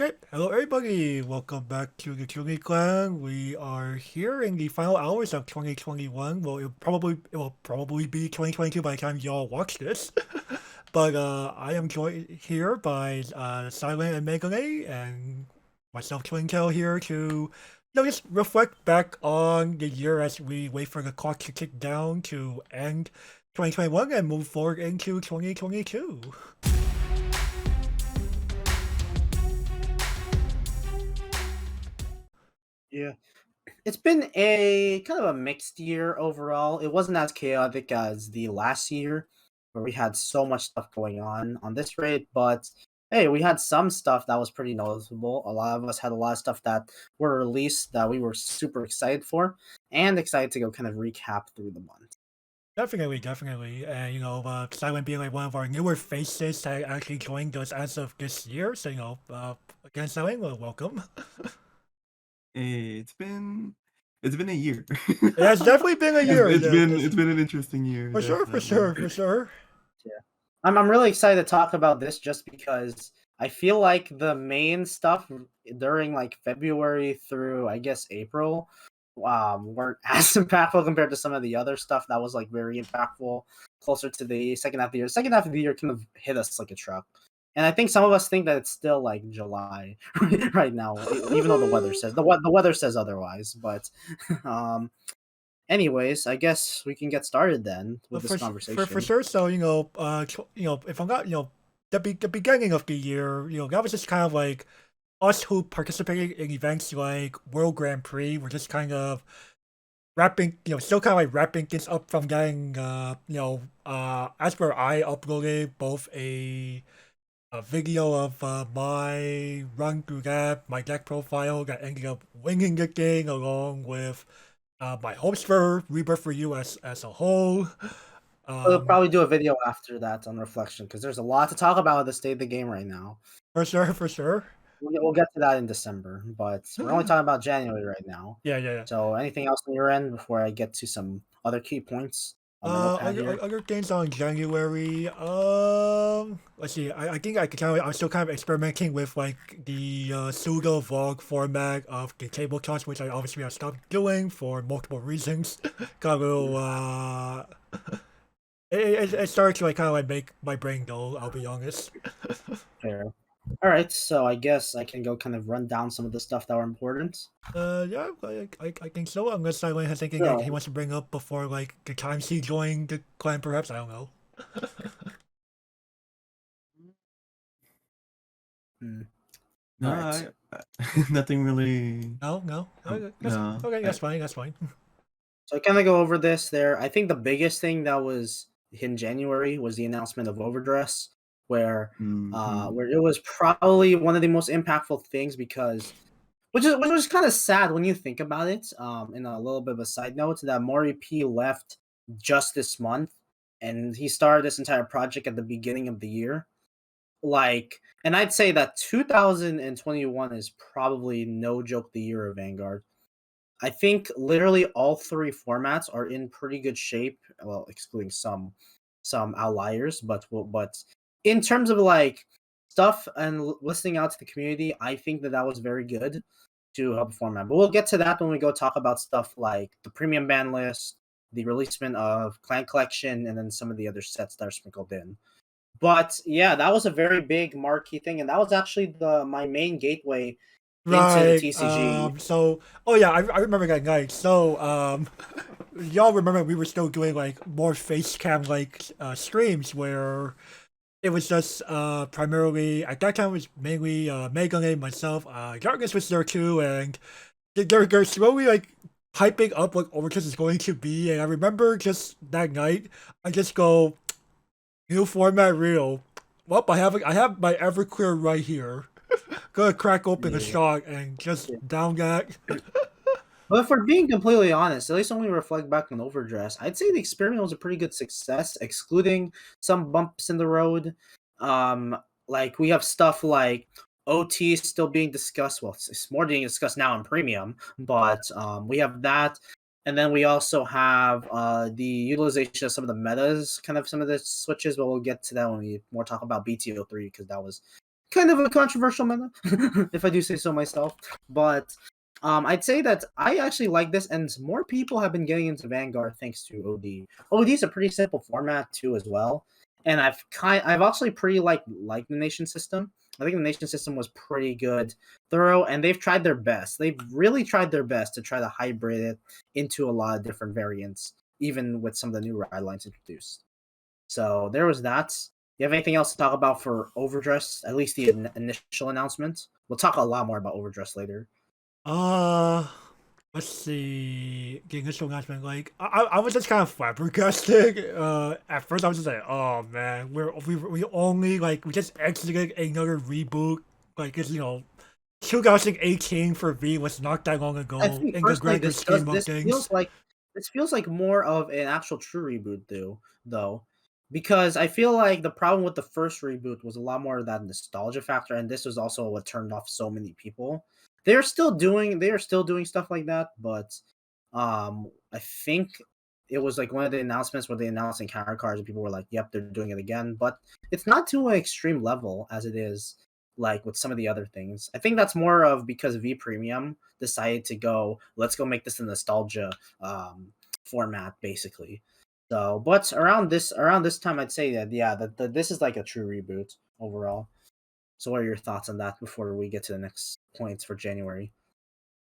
Okay, hello everybody. Welcome back to the Trinity Clan. We are here in the final hours of 2021. Well, it will probably be 2022 by the time y'all watch this. But I am joined here by Silent and Megane and myself, Twinkle, here to just reflect back on the year as we wait for the clock to tick down to end 2021 and move forward into 2022. Yeah. It's been a kind of a mixed year overall. It wasn't as chaotic as the last year where we had so much stuff going on this rate, but hey, we had some stuff that was pretty noticeable. A lot of us had a lot of stuff that were released that we were super excited for and excited to go kind of recap through the month. Definitely. And Silent being like one of our newer faces that actually joined us as of this year. So, again, Silent, well, welcome. Hey, it's been a year. It has definitely been a year. It's Yeah, been it's been an interesting year, for sure, definitely. for sure. Yeah. I'm really excited to talk about this just because I feel like the main stuff during like February through I guess April weren't as impactful compared to some of the other stuff that was like very impactful closer to the second half of the year. Second half of the year kind of hit us like a truck. And I think some of us think that it's still like July right now, even though the weather says otherwise. But um, anyways, I guess we can get started then with this For conversation. sure. So, if I'm not, the beginning of the year, that was just kind of like us who participated in events like World Grand Prix. We're just kind of wrapping, still kind of like wrapping things up from getting, as per I uploaded both a video of my run through that, my deck profile that ended up winning the thing, along with my hopes for Rebirth for you as a whole. We'll Um, probably do a video after that on reflection because there's a lot to talk about with the state of the game right now. for sure, for sure. We'll get to that in December, but we're only talking about January right now. Yeah. So, anything else on your end before I get to some other key points on my notepad here? Other things on January. Let's see. I think I'm still kind of experimenting with like the pseudo vlog format of the tabletops, which I obviously have stopped doing for multiple reasons. Got a little it started to like kind of like make my brain dull. I'll be honest. Fair. All right, so I guess I can go kind of run down some of the stuff that were important. Yeah, I think so. Unless Silent has anything that he So, wants to bring up before like the times he joined the clan, perhaps I don't know. hmm, No, all right. nothing really. No. Okay, No, that's fine. That's fine. So I kind of go over this there. I think the biggest thing that was in January was the announcement of Overdress, hmm where it was probably one of the most impactful things because which was kind of sad when you think about it. In a little bit of a side note, that Maury P left just this month, and he started this entire project at the beginning of the year. Like, and I'd say that 2021 is probably no joke the year of Vanguard. I think literally all three formats are in pretty good shape. Well, excluding some outliers, but in terms of like stuff and listening out to the community, I think that was very good to help the format. But we'll get to that when we go talk about stuff like the premium ban list, the releasement of Clan Collection, and then some of the other sets that are sprinkled in. But yeah, that was a very big marquee thing, and that was actually the my main gateway into the Right. TCG. Oh yeah, I remember that night. So, y'all remember we were still doing like more face cam like streams where it was just primarily at that time it was mainly Megan and myself. Darkness was there too, and they're slowly like hyping up what Overcast is going to be. And I remember just that night, I just go new format real. Well, I have my Everclear right here. Gonna crack open a Yeah. shot and just down that. But if we're being completely honest, at least when we reflect back on Overdress, I'd say the experiment was a pretty good success, excluding some bumps in the road. Um, like we have stuff like OT is still being discussed. Well, it's more being discussed now in premium, but we have that, and then we also have the utilization of some of the metas, kind of some of the switches. But we'll get to that when we more talk about BTO3 because that was kind of a controversial meta, if I do say so myself. But I'd say that I actually like this, and more people have been getting into Vanguard thanks to OD. OD is a pretty simple format too, as well. And I've actually pretty like the nation system. I think the nation system was pretty good, thorough, and they've tried their best. They've really tried their best to try to hybrid it into a lot of different variants, even with some of the new ride lines introduced. So there was that. You have anything else to talk about for Overdress? At least the initial announcement. We'll talk a lot more about Overdress later. Uh, let's see. The initial announcement, like I was just kind of flabbergasted. At first I was just like, oh man, we only like we just exited another reboot. Like it's 2018 for V was not that long ago I think in the personally, grander scheme of things. this feels like more of an actual true reboot, though, because I feel like the problem with the first reboot was a lot more of that nostalgia factor, and this was also what turned off so many people. They are still doing stuff like that, but I think it was like one of the announcements where they announced encounter cards, and people were like, "Yep, they're doing it again." But it's not to an extreme level as it is like with some of the other things. I think that's more of because V Premium decided to go, let's go make this a nostalgia format, basically. So, but around this time, I'd say that yeah, that this is like a true reboot overall. So, what are your thoughts on that before we get to the next points for January?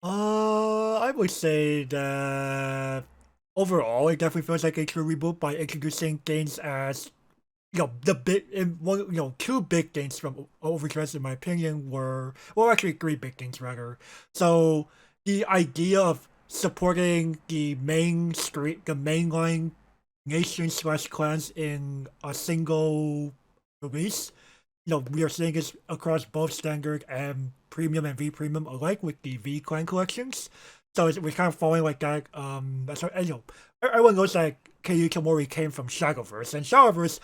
I would say that overall, it definitely feels like a true reboot by introducing things as the big in one two big things from Overdress in my opinion were actually three big things rather. So the idea of supporting the mainline nation slash clans in a single release. We are seeing this across both standard and premium and V premium alike with the V clan collections. So we're kind of following like that. That's what, and, everyone knows that KU Kimori came from Shadowverse, and Shadowverse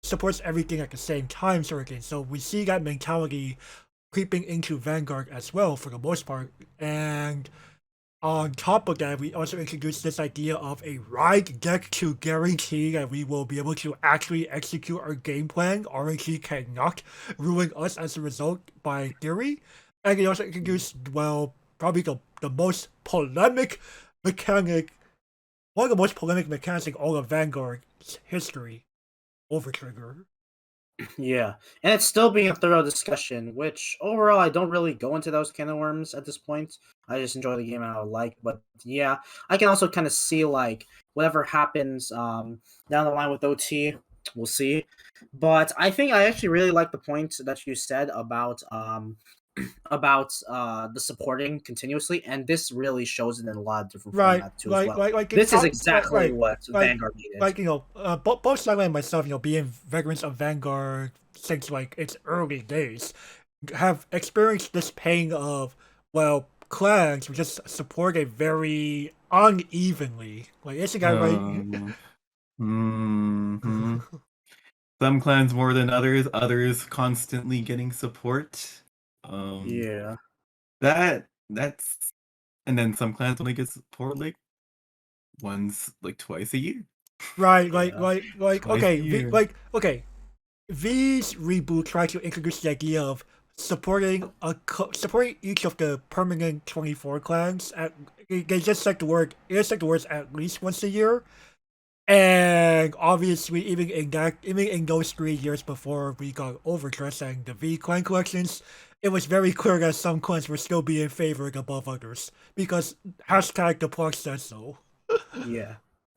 supports everything at the same time, sort of thing. So we see that mentality creeping into Vanguard as well for the most part. And on top of that, we also introduced this idea of a ride deck to guarantee that we will be able to actually execute our game plan. RNG cannot ruin us as a result by theory. And they also introduced, well, probably the most polemic mechanic, one of the most polemic mechanics in all of Vanguard's history, Overtrigger. Yeah, and it's still being a thorough discussion, which overall I don't really go into those can of worms at this point. I just enjoy the game and I like, but yeah, I can also kind of see like whatever happens down the line with OT, we'll see. But I think I actually really like the point that you said about the supporting continuously, and this really shows it in a lot of different Right, formats too as well. like This is exactly what like Vanguard needed. like both Saga and myself, being veterans of Vanguard since like its early days, have experienced this pain of clans who just support it very unevenly. Like, isn't that right? Mhm. Some clans more than others constantly getting support. Yeah. That's and then some clans only get support like once, like twice a year. Right, Yeah. Twice a year. okay. V's reboot tried to introduce the idea of supporting each of the permanent 24 clans. They just said the word. It just said the words at least once a year. And obviously, even in those 3 years before we got Overdress and the V clan collections, it was very clear that some clans were still being favored above others because hashtag the plot says so. Yeah.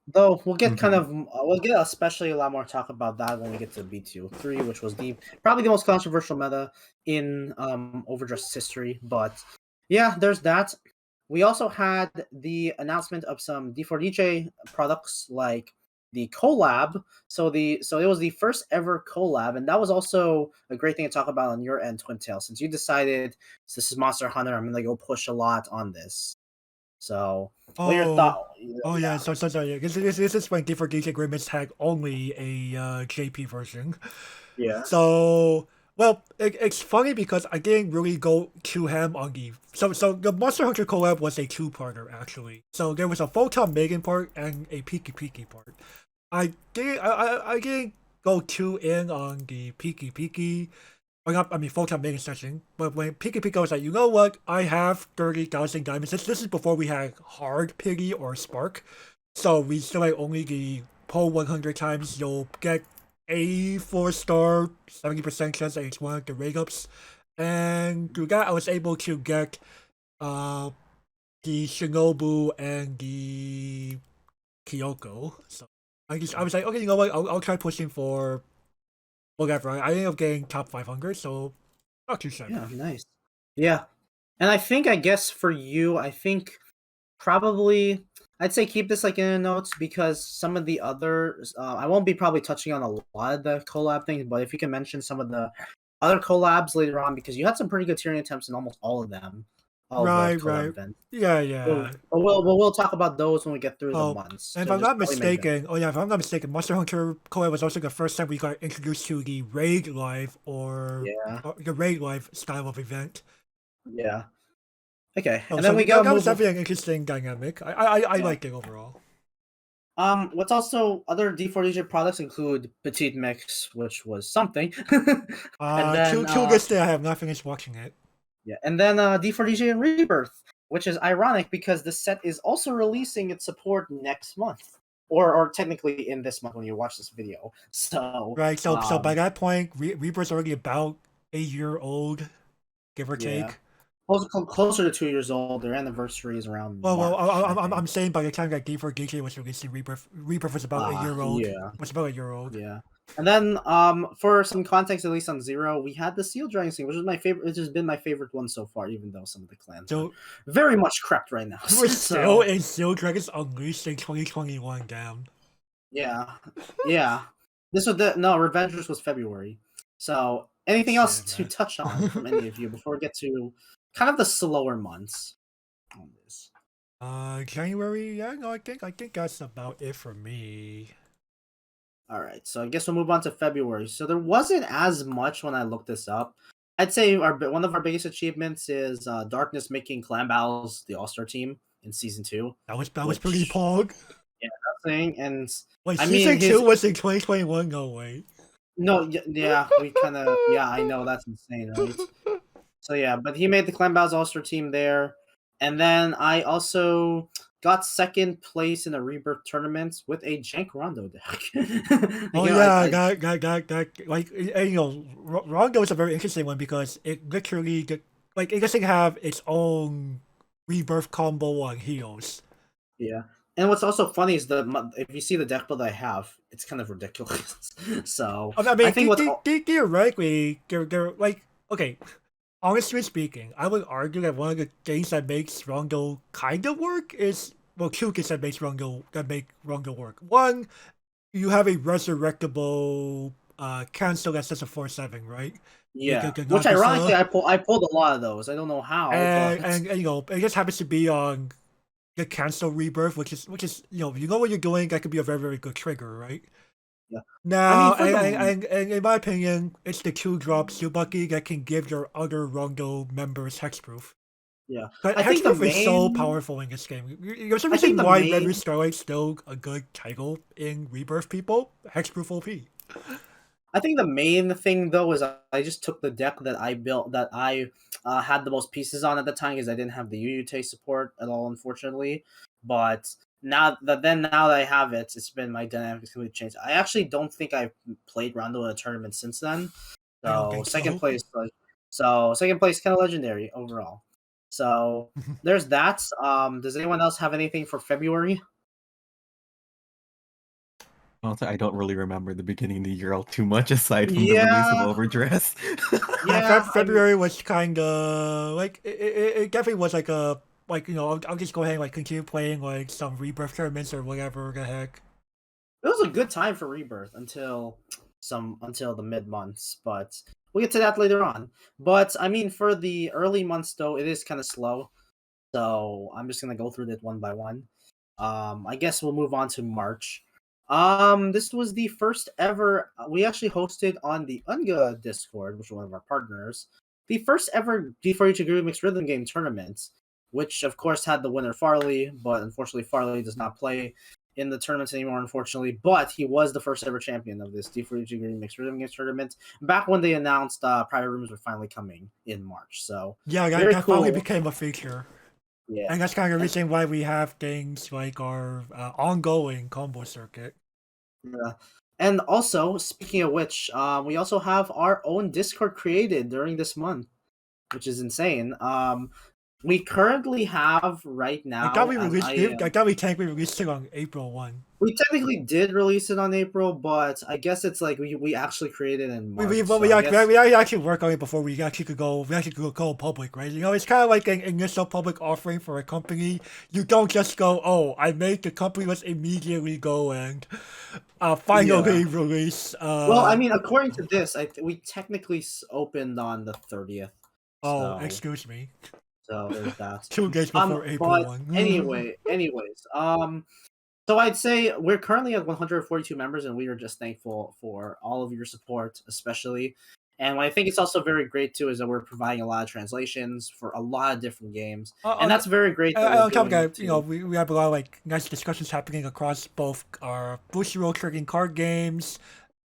Though we'll get Mhm. we'll get especially a lot more talk about that when we get to BTO3, which was probably the most controversial meta in Overdress history. But yeah, there's that. We also had the announcement of some D4DJ products like the collab. So it was the first ever collab, and that was also a great thing to talk about on your end, Twin Tail, since you decided this is Monster Hunter. I'm gonna go push a lot on this. So, what are your Oh, thoughts? oh yeah. Yeah, So sorry. This is when D4 DJ Agreements had only a JP version. yeah. So it's funny because I didn't really go too ham on so the Monster Hunter collab was a two-parter actually. So there was a Photon Megan part and a Peaky Peaky part. I didn't go too in on the Peaky Peaky or not, I mean, full-time main session. But when Piggy Pico was like, you know what? I have 30,000 diamonds. This is before we had hard Piggy or Spark. So we still like only the pull 100 times. You'll get a 4-star, 70% chance that it's one of the rate ups. And through that, I was able to get uh, the Shinobu and the Kyoko. So I was like, okay, you know what? I'll try pushing for whatever. I ended up getting top 500, so not too shabby. Yeah, nice. Yeah, and I guess for you, I think probably I'd say keep this like in the notes because some of the others, I won't be probably touching on a lot of the collab things, but if you can mention some of the other collabs later on because you had some pretty good tiering attempts in almost all of them, all of the Right, collab right. events. Yeah, But yeah. we'll talk about those when we get through the Oh, months. and if So I'm just not probably make that. mistaken, if I'm not mistaken, Monster Hunter collab was also the first time we got introduced to the raid live Yeah, or the raid live style of event. yeah. Okay, Oh, and so then we gotta that was move. definitely an interesting dynamic. I Yeah. liked it overall. What's also other D4DJ products include Petite Mix, which was something, and then To this day, I have not finished watching it. yeah, and then D4DJ and Rebirth, which is ironic because the set is also releasing its support next month, or technically in this month when you watch this video. So Right, so by that point, Reaper's already about a year old, give or yeah, take. closer to 2 years old. Their anniversary is around Well, March, I I'm think. saying by the time that D4DJ was releasing Rebirth was about a year old. Yeah. Was about a year old. Yeah. And then for some context, at least on Zero, we had the Seal Dragon scene, which is my favorite, which has been my favorite one so far, even though some of the clans are So very much crept right now. you were still So in Steel Dragons Unleashed in 2021 down. yeah. Yeah. This was the no, Revengers was February. So anything else Shit, to man. touch on from any of you before we get to kind of the slower months on this? January, yeah, no, I think that's about it for me. All right, so I guess we'll move on to February. So there wasn't as much when I looked this up. I'd say one of our biggest achievements is Darkness making Clan Battles the All Star team in season 2. That was pretty Which pog. yeah, nothing. And Wait, I mean season his 2 was in 2021? No way. no, yeah, we kind of yeah, I know that's insane, right? So yeah, but he made the Clan Battles All Star team there, and then I also got second place in a Rebirth tournament with a Jank Rondo deck. Oh You know, yeah, that like and, Rondo is a very interesting one because it literally it doesn't have its own rebirth combo on heals. yeah. And what's also funny is if you see the deck build I have, it's kind of ridiculous. So I I mean, think what's theoretically, they're like okay. Honestly speaking, I would argue that one of the things that makes Rondo kind of work is two things that make Rondo work. One, you have a resurrectable cancel that says a 4/7, right? yeah, The which ironically Nagisa, I pulled a lot of those. I don't know how, but and it just happens to be on the cancel rebirth, which is you know what you're doing. That could be a very very good trigger, right? yeah. I mean Now, for the and in my opinion, it's the 2-drop Subaki that can give your other Rondo members hexproof. yeah, But I think the hexproof is so main powerful in this game. There's a I think reason the why Red main Starlight's still a good title in Rebirth people. Hexproof OP. I think the main thing though is I just took the deck that I built that I had the most pieces on at the time because I didn't have the Yuyute support at all, unfortunately. But now that I have it, it's been my dynamic has completely changed. I actually don't think I've played Rondo in a tournament since then. I don't So think so. second place kind of legendary overall. So there's that. Does anyone else have anything for February? Also, I don't really remember the beginning of the year all too much aside from the release of Yeah, Overdress. yeah. February was kind of like it definitely was like a I'll just go ahead and like continue playing like some Rebirth tournaments or whatever the heck. It was a good time for Rebirth until the mid months, but we'll get to that later on. But I mean, for the early months though, it is kind of slow. So I'm just gonna go through it one by one. I guess we'll move on to March. This was the first ever we actually hosted on the Unga Discord, which is one of our partners. The first ever D4H Group Mixed Rhythm Game tournament, which of course had the winner Farley, but unfortunately Farley does not play in the tournaments anymore, unfortunately. But he was the first ever champion of this D4UG Remix Rhythm Games tournament back when they announced private rooms were finally coming in March. So Yeah, very that cool. finally became a feature. Yeah, And that's kind of the reason why we have things like our ongoing combo circuit. yeah. And also, speaking of which, we also have our own Discord created during this month, which is insane. We currently have right I thought now, we as released I it. am. I thought we technically released it on April 1. We technically did release it on April, but I guess it's like we actually created it in March. So We I guess actually worked on it before we actually could go public, right? You know, it's kind of like an initial public offering for a company. You don't just go, oh, I made the company, let's immediately go and finally yeah. release. Well, I mean, according to this, we technically opened on the 30th. Oh, So excuse me. there's that. 2 days before April But 1. anyways, so I'd say we're currently at 142 members, and we are just thankful for all of your support, especially. And what I think it's also very great too is that we're providing a lot of translations for a lot of different games, and that's very great that And we're on top of doing that, you know, too. we have a lot of like nice discussions happening across both our Bushiroad trading card games,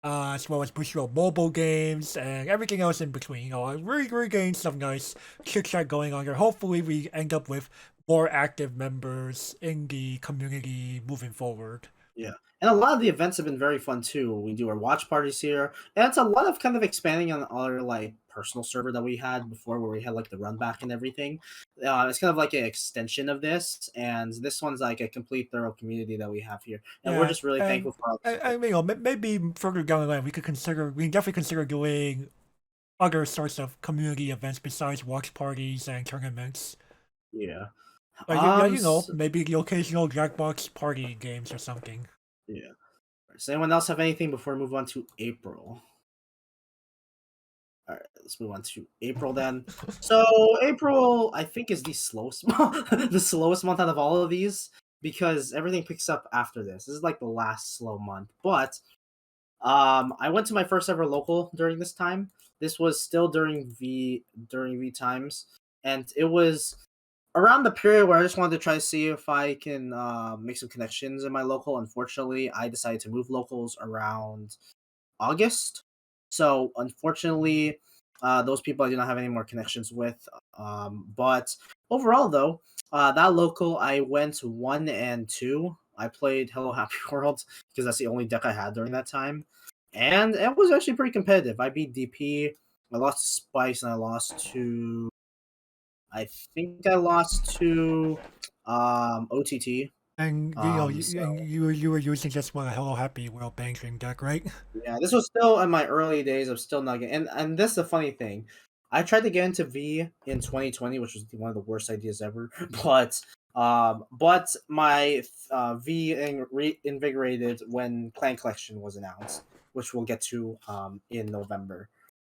as well as Bushiroad mobile games, and everything else in between. You know, we're getting some nice chit chat going on here. Hopefully, we end up with more active members in the community moving forward. Yeah. And a lot of the events have been very fun too. We do our watch parties here. And it's a lot of kind of expanding on our like personal server that we had before where we had like the run back and everything. It's kind of like an extension of this. And this one's like a complete thorough community that we have here. And we're Yeah, just really thankful for all the support. and you know, maybe further down the line, we can definitely consider doing other sorts of community events besides watch parties and tournaments. Yeah. Like, yeah, you know, S- maybe the occasional Jackbox party games or something. yeah. Does anyone else have anything before we move on to April? All right, let's move on to April then. So April, I think, is the slowest the slowest month out of all of these because everything picks up after this. This is like the last slow month. But I went to my first ever local during this time. This was still during V times, and it was around the period where I just wanted to try to see if I can make some connections in my local. Unfortunately, I decided to move locals around August. So unfortunately, those people I do not have any more connections with. But overall, though, that local I went 1 and 2. I played Hello Happy World because that's the only deck I had during that time, and it was actually pretty competitive. I beat DP. I lost to Spice, and I lost to. I think I lost to OTT. And you know, So you were using just one Hello Happy World banking deck, right? yeah, this was still in my early days of still not getting, and this is the funny thing. I tried to get into V in 2020, which was one of the worst ideas ever. But my V reinvigorated when Clan Collection was announced, which we'll get to in November.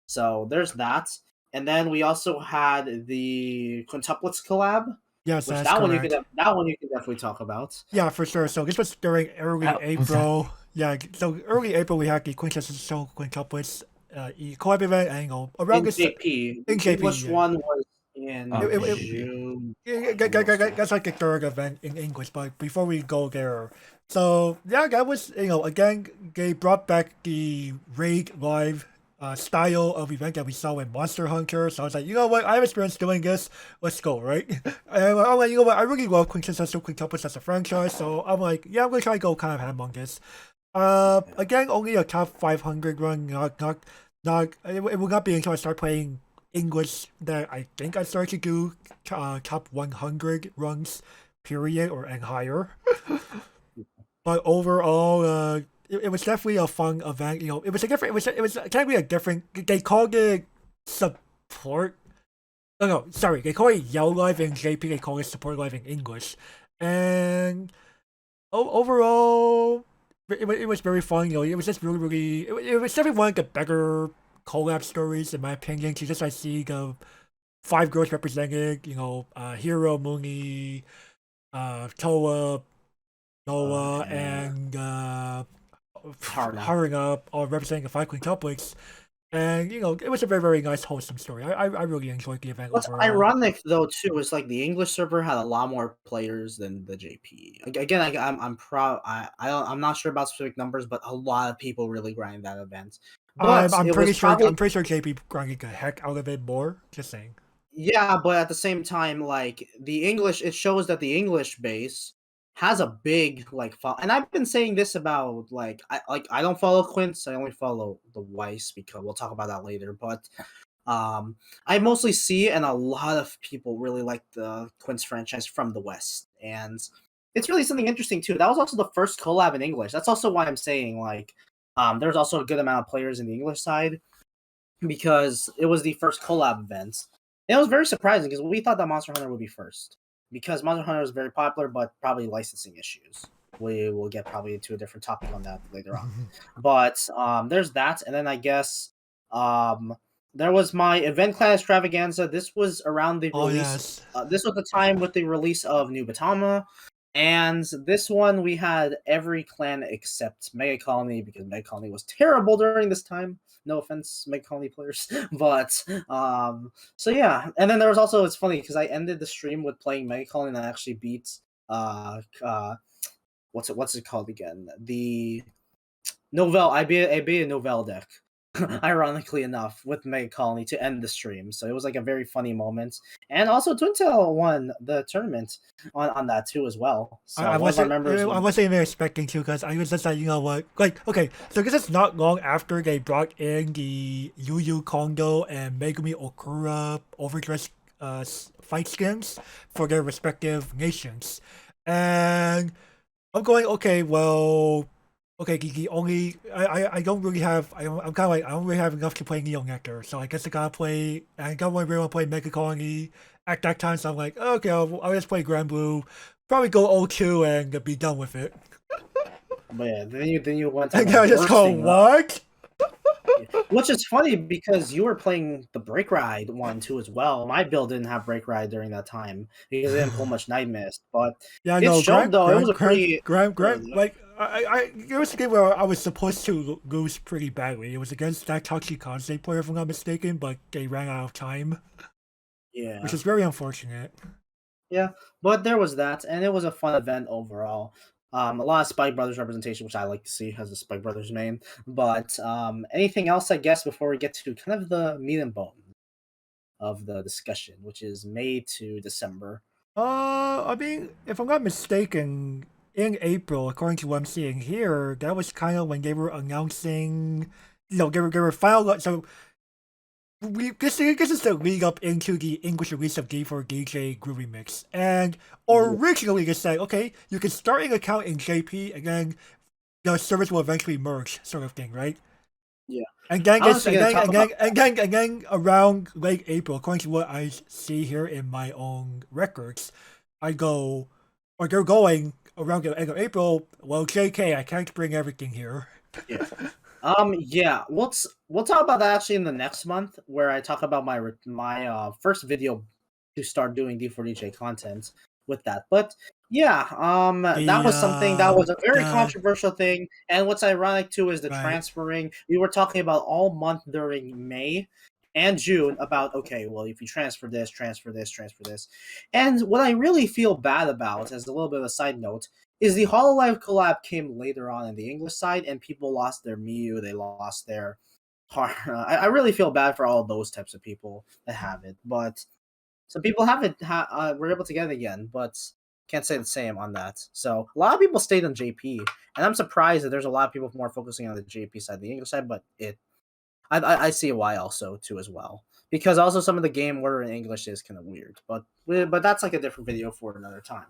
So there's that, and then we also had the Quintuplets collab, Yes, which that's correct. that one you can definitely talk about. Yeah, for sure. So this was during early That was that. April. Yeah, so early April we had the quintessential quintuplets collab event, and you know, around In this JP, in which JP. one was in It, Okay, it, JP. June? That's like the third event in English, but before we go there, so yeah, that was, you know, again, they brought back the raid live style of event that we saw in Monster Hunter. So I was like, you know what, I have experience doing this, let's go, right? And I'm like, you know what, I really love Quintessential Quintuplets as a franchise, so I'm like, yeah, I'm gonna try to go kind of ham on this. Again, only a top 500 run, not. It will not be until I start playing English that I think I start to do top 100 runs, period, or and higher. But overall, it was definitely a fun event. You know, it was a different. It was technically a different. They called it support. Oh no, sorry. They call it Yell Live in JP. They call it support live in English, and overall, it was very fun. You know, it was just really. It was definitely one of the better collab stories in my opinion. To just I see the 5 girls represented. You know, Hero, Mooney, Toa, Noah, And and Harna. Hurrying Up, all representing the 5 quintuplets. And it was a very, very nice, wholesome story. I really enjoyed the event What's overall. ironic though too is like the English server had a lot more players than the JP. Again, I'm proud. I'm not sure about specific numbers, but a lot of people really grind that event. I'm But I'm it was pretty sure probably I'm pretty sure JP grinded the heck out of it more. Just saying. yeah, but at the same time, like the English, it shows that the English base has a big like and I've been saying this about I don't follow Quince, I only follow the Weiss because we'll talk about that later. But I mostly see, and a lot of people really like the Quince franchise from the West, and it's really something interesting too. That was also the first collab in English. That's also why I'm saying there's also a good amount of players in the English side because it was the first collab event. And it was very surprising because we thought that Monster Hunter would be first because Monster Hunter is very popular, but probably licensing issues. We will get probably into a different topic on that later on. But there's that, and then I guess um, there was my event clan extravaganza. This was around the Oh release. yes. This was the time with the release of New Batama, and this one we had every clan except Mega Colony because Mega Colony was terrible during this time. No offense, Mega Colony players, but so yeah. And then there was also it's funny because I ended the stream with playing Mega Colony and I actually beat what's it called again? The Novell. I beat a Novell deck. Ironically enough, with Mega Colony to end the stream, so it was like a very funny moment. And also, Twintail won the tournament on that too as well. So I one of our wasn't members, I wasn't even expecting to because I was just like what okay, so this is not long after they brought in the Yu Yu Kondo and Megumi Okura overdressed fight skins for their respective nations, and I'm going okay. Well, okay, the only I don't really have I'm kind of like I don't really have enough to play Neo Nectar, so I guess I don't really want to play Mega Colony at that time. So I'm like, okay, I'll just play Grand Blue, probably go 0-2 and be done with it. but yeah, then you went on And a then I just go bursting what? which is funny because you were playing the Break Ride one too as well. My build didn't have Break Ride during that time because I didn't pull much Night Mist, but Yeah, it no, showed though. It was a pretty Like it was a game where I was supposed to lose pretty badly. It was against that Toxikaze player, if I'm not mistaken, but they ran out of time, which yeah. is very unfortunate. Yeah, but there was that, and it was a fun event overall. A lot of Spike Brothers representation, which I like to see as a Spike Brothers main. But anything else, I guess, before we get to kind of the meat and bone of the discussion, which is May to December. I mean, if I'm not mistaken, in April, according to what I'm seeing here, that was kind of when they were announcing, they were final. So this is the lead up into the English release of D4DJ Groovy Mix, and Yeah. originally they said, okay, you can start an account in JP, and then the service will eventually merge, sort of thing, right? Yeah. And then I was it's actually going to talk about. and then around late April, according to what I see here in my own records, I go, or they're going around the end of April. Well, JK, I can't bring everything here. Yeah. Yeah, we'll talk about that actually in the next month, where I talk about my first video to start doing D4DJ content with that. But yeah, that The was something that was a very the controversial thing. And what's ironic too is the right. transferring. We were talking about all month during May and June about okay, well, if you transfer this, transfer this, transfer this. And what I really feel bad about, as a little bit of a side note, is the Hololive collab came later on in the English side, and people lost their Miyu, they lost their heart. I really feel bad for all those types of people that have it, but some people have it. Were able to get it again, but can't say the same on that. So a lot of people stayed on JP, and I'm surprised that there's a lot of people more focusing on the JP side, the English side. But I see why also too as well, because also some of the game order in English is kind of weird, but that's like a different video for another time.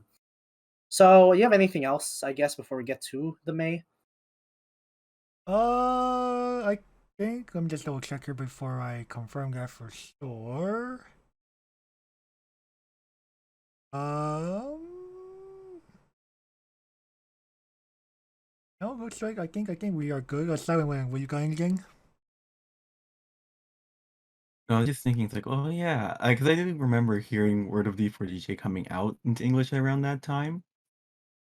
So, you have anything else, I guess, before we get to the May? I think let me just double check here before I confirm that for sure. Um, no, looks like I think we are good. Silent Wing, were you got anything? No, I was just thinking, it's like, oh yeah, because I didn't remember hearing word of D4DJ coming out into English around that time.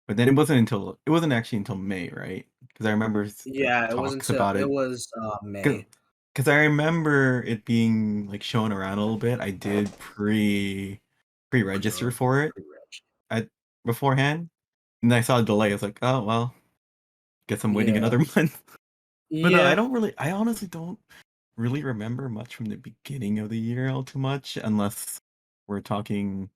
But then it wasn't actually until May, right? Because I remember Yeah, it was talks until about it it. was 'Cause May. because I remember it being like shown around a little bit. I did pre-register for it at beforehand, and I saw a delay. I was like, oh well, guess I'm waiting Yeah. another month. But no, Yeah. I honestly don't really remember much from the beginning of the year all too much, unless we're talking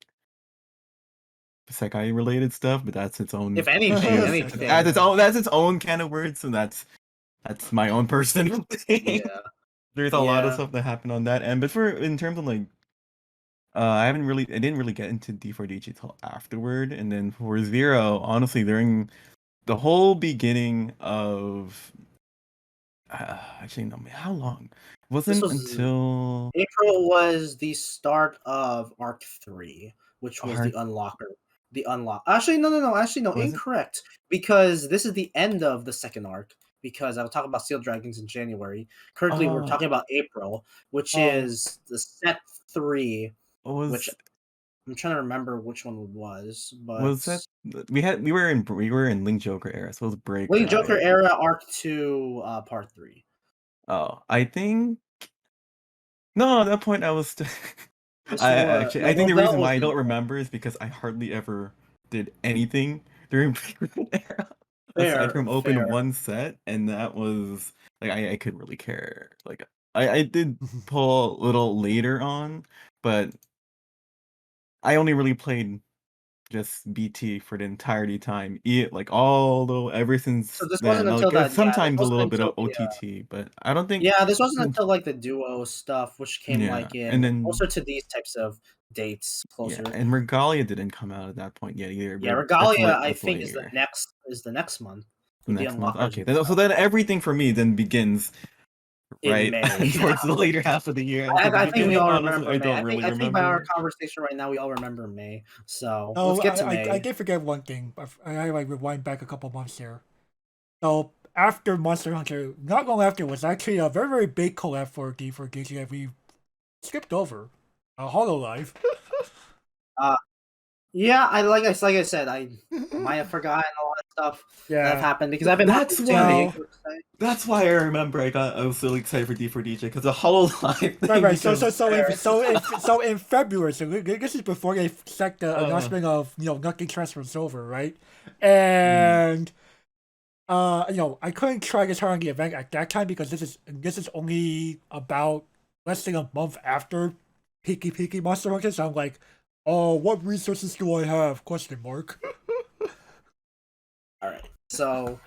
Sekai related stuff, but that's its own If anything, issue. anything. That's its own can of words, and that's my own personal thing. Yeah. There's a lot of Yeah. stuff that happened on that end, but in terms of like I didn't really get into D4DG till afterward, and then for Zero, honestly, during the whole beginning of actually no, how long? It This wasn't was until April was the start of Arc 3, which was the Arc unlocker. The unlock. Actually, no. Actually, no. was it? Incorrect. Because this is the end of the second arc. Because I'll talk about Steel Dragons in January. Currently, we're talking about April, which Oh. is the set 3, which Was I'm trying to remember which one it was, was but that we were in Link Joker era, so it was Break, Link Joker right? era Arc 2, Part 3. Oh, I think no, at that point I was still This was I think no, the that reason was why I don't no. remember is because I hardly ever did anything during Break era aside Fair, from open fair. one set, and that was like I couldn't really care. Like I did pull a little later on, but I only really played just BT for the entirety time. Like ever So since this wasn't then, until like that. Yeah, this sometimes a wasn't little bit until of the. OTT, but I don't think Yeah, this wasn't until like the duo stuff, which came yeah. like And in then closer to these types of dates, yeah, closer. and Regalia didn't come out at that point yet either, Yeah, but Regalia, I that's think is later. the next month The with the next month. unlockers Okay, and then so stuff then everything for me then begins in right May. towards the later half of the year. Because the I think we beginning, all honestly, remember I May. don't really I think by our remember. conversation right now, we all remember May. So let's Oh, get to I May. did forget one thing. I like rewind back a couple months here. So after Monster Hunter, not long after was actually a very big collab for D4DG that we skipped over. Hololive. Yeah, like I said, I might have forgotten a lot of stuff that have Yeah. happened because I've been That's updating on the why. So Icarus site. That's why I remember I was really excited for D4DJ because the Hololive thing right. because So in February, so this is before they set the uh, announcement of nothing transfers over, right? mm, And I couldn't try this hard on the event at that time because this is only about less than a month after Peaky Monster Hunter. So I'm like, oh, what resources do I have? Question mark. All right, so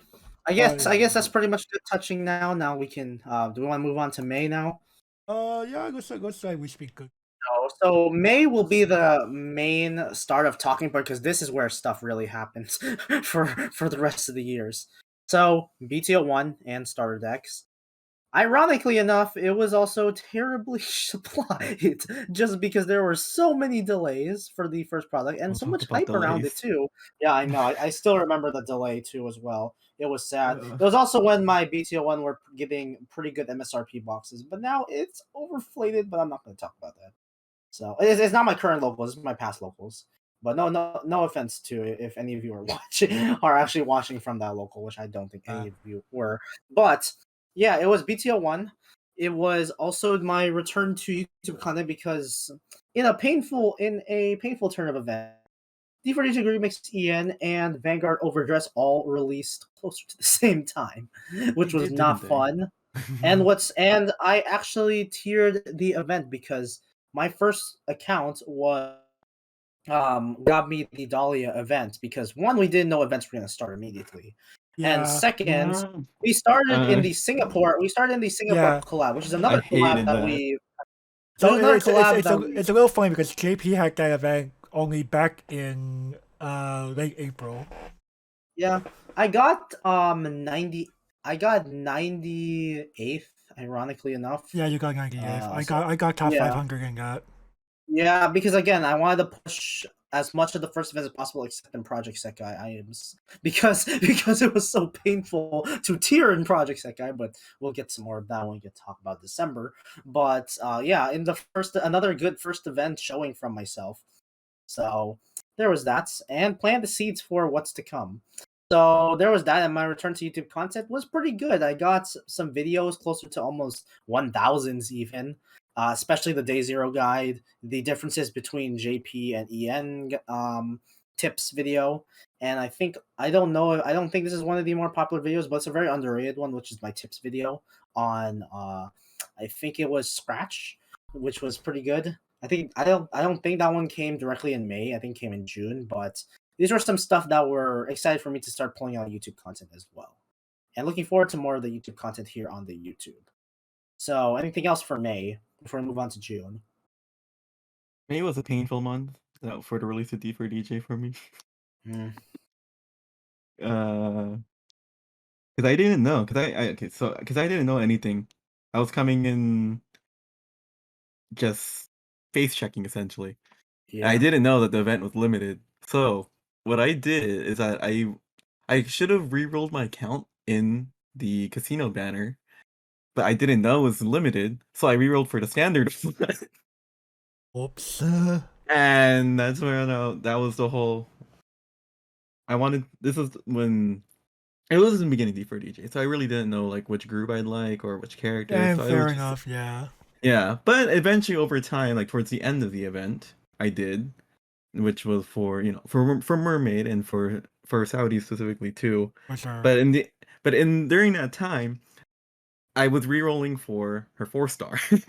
Uh, I guess that's pretty much good touching now. Now we can. Do we want to move on to May now? yeah, let's say we speak good. So May will be the main start of talking point because this is where stuff really happens for the rest of the years. So BTO1 and starter decks. Ironically enough, it was also terribly supplied just because there were so many delays for the first product and we'll so talk much about hype around it delays. too. Yeah, I know. I still remember the delay too as well. It was sad. Uh, It was also when my BTO1 were giving pretty good MSRP boxes, but now it's overflated, but I'm not going to talk about that. So it's not my current locals, it's my past locals. But no offense to it if any of you are watching are actually watching from that local, which I don't think any of you were. But yeah, it was BTO1. It was also my return to YouTube content because in a painful turn of events, D4DJ Remix EN and Vanguard Overdress all released closer to the same time, they which was did, didn't not they? fun. And I actually tiered the event because my first account was got me the Dahlia event because one, we didn't know events were gonna start immediately. And Yeah, second, Mm, uh, we started in the Singapore yeah. collab, which is I another collab hated that that. we which So is another collab that we it's a little funny because JP had that event only back in late April. yeah. I got 98th, ironically enough. Yeah, you got 98th. So I got top yeah. 500 in that. Yeah, because again, I wanted to push as much of the first event as possible, except in Project Sekai. Because it was so painful to tier in Project Sekai, but we'll get some more of that when we get to talk about December. But yeah, in the another good first event showing from myself. So there was that, and plant the seeds for what's to come. So there was that, and my return to YouTube content was pretty good. I got some videos closer to almost 1,000s even, especially the Day Zero guide, the differences between JP and EN tips video, and I don't know, I don't think this is one of the more popular videos, but it's a very underrated one, which is my tips video on I think it was Scratch, which was pretty good. I don't think that one came directly in May. I think it came in June, but these were some stuff that were excited for me to start pulling out YouTube content as well. And looking forward to more of the YouTube content here on the YouTube. So anything else for May before we move on to June? May was a painful month for the release of D4DJ for me. Mm, Because I didn't know. Because I didn't know anything. I was coming in just face checking essentially. And I yeah. didn't know that the event was limited. So what I did is that I should have re-rolled my account in the casino banner, but I didn't know it was limited, so I re-rolled for the standard. Oops. And that's where that was the whole. This was when it was in the beginning D4DJ, so I really didn't know like which group I'd like or which character. And So I fair was just enough, yeah. yeah. But eventually, over time, like towards the end of the event, I did, which was for for Mermaid and for Saudi specifically too. For sure. But in during that time, I was re-rolling for her 4-star, her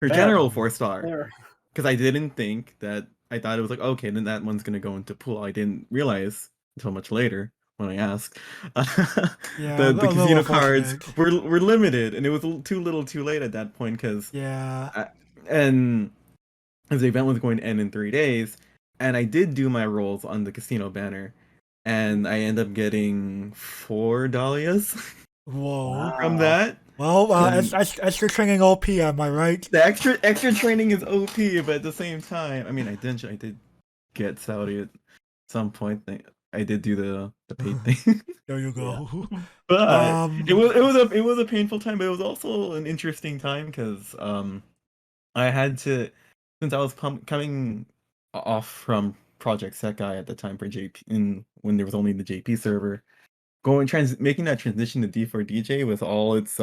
Fair. general 4-star, Fair. because I didn't think that I thought it was like okay, then that one's gonna go into pool. I didn't realize until much later when I asked. Yeah, a The little casino cards unfortunate. were limited, and it was too little, too late at that point because Yeah. and as the event was going to end in 3 days, and I did do my rolls on the casino banner, and I end up getting 4 dahlias Whoa. from Wow. that. Well, And extra training OP, am I right? the extra training is OP, but at the same time, I mean, I did get Saudi at some point. I did do the paid thing, There you Yeah. go. but Um, it was a painful time, but it was also an interesting time because I had to, since I was coming off from Project Sekai at the time for JP, when there was only the JP server, making that transition to D4DJ with all its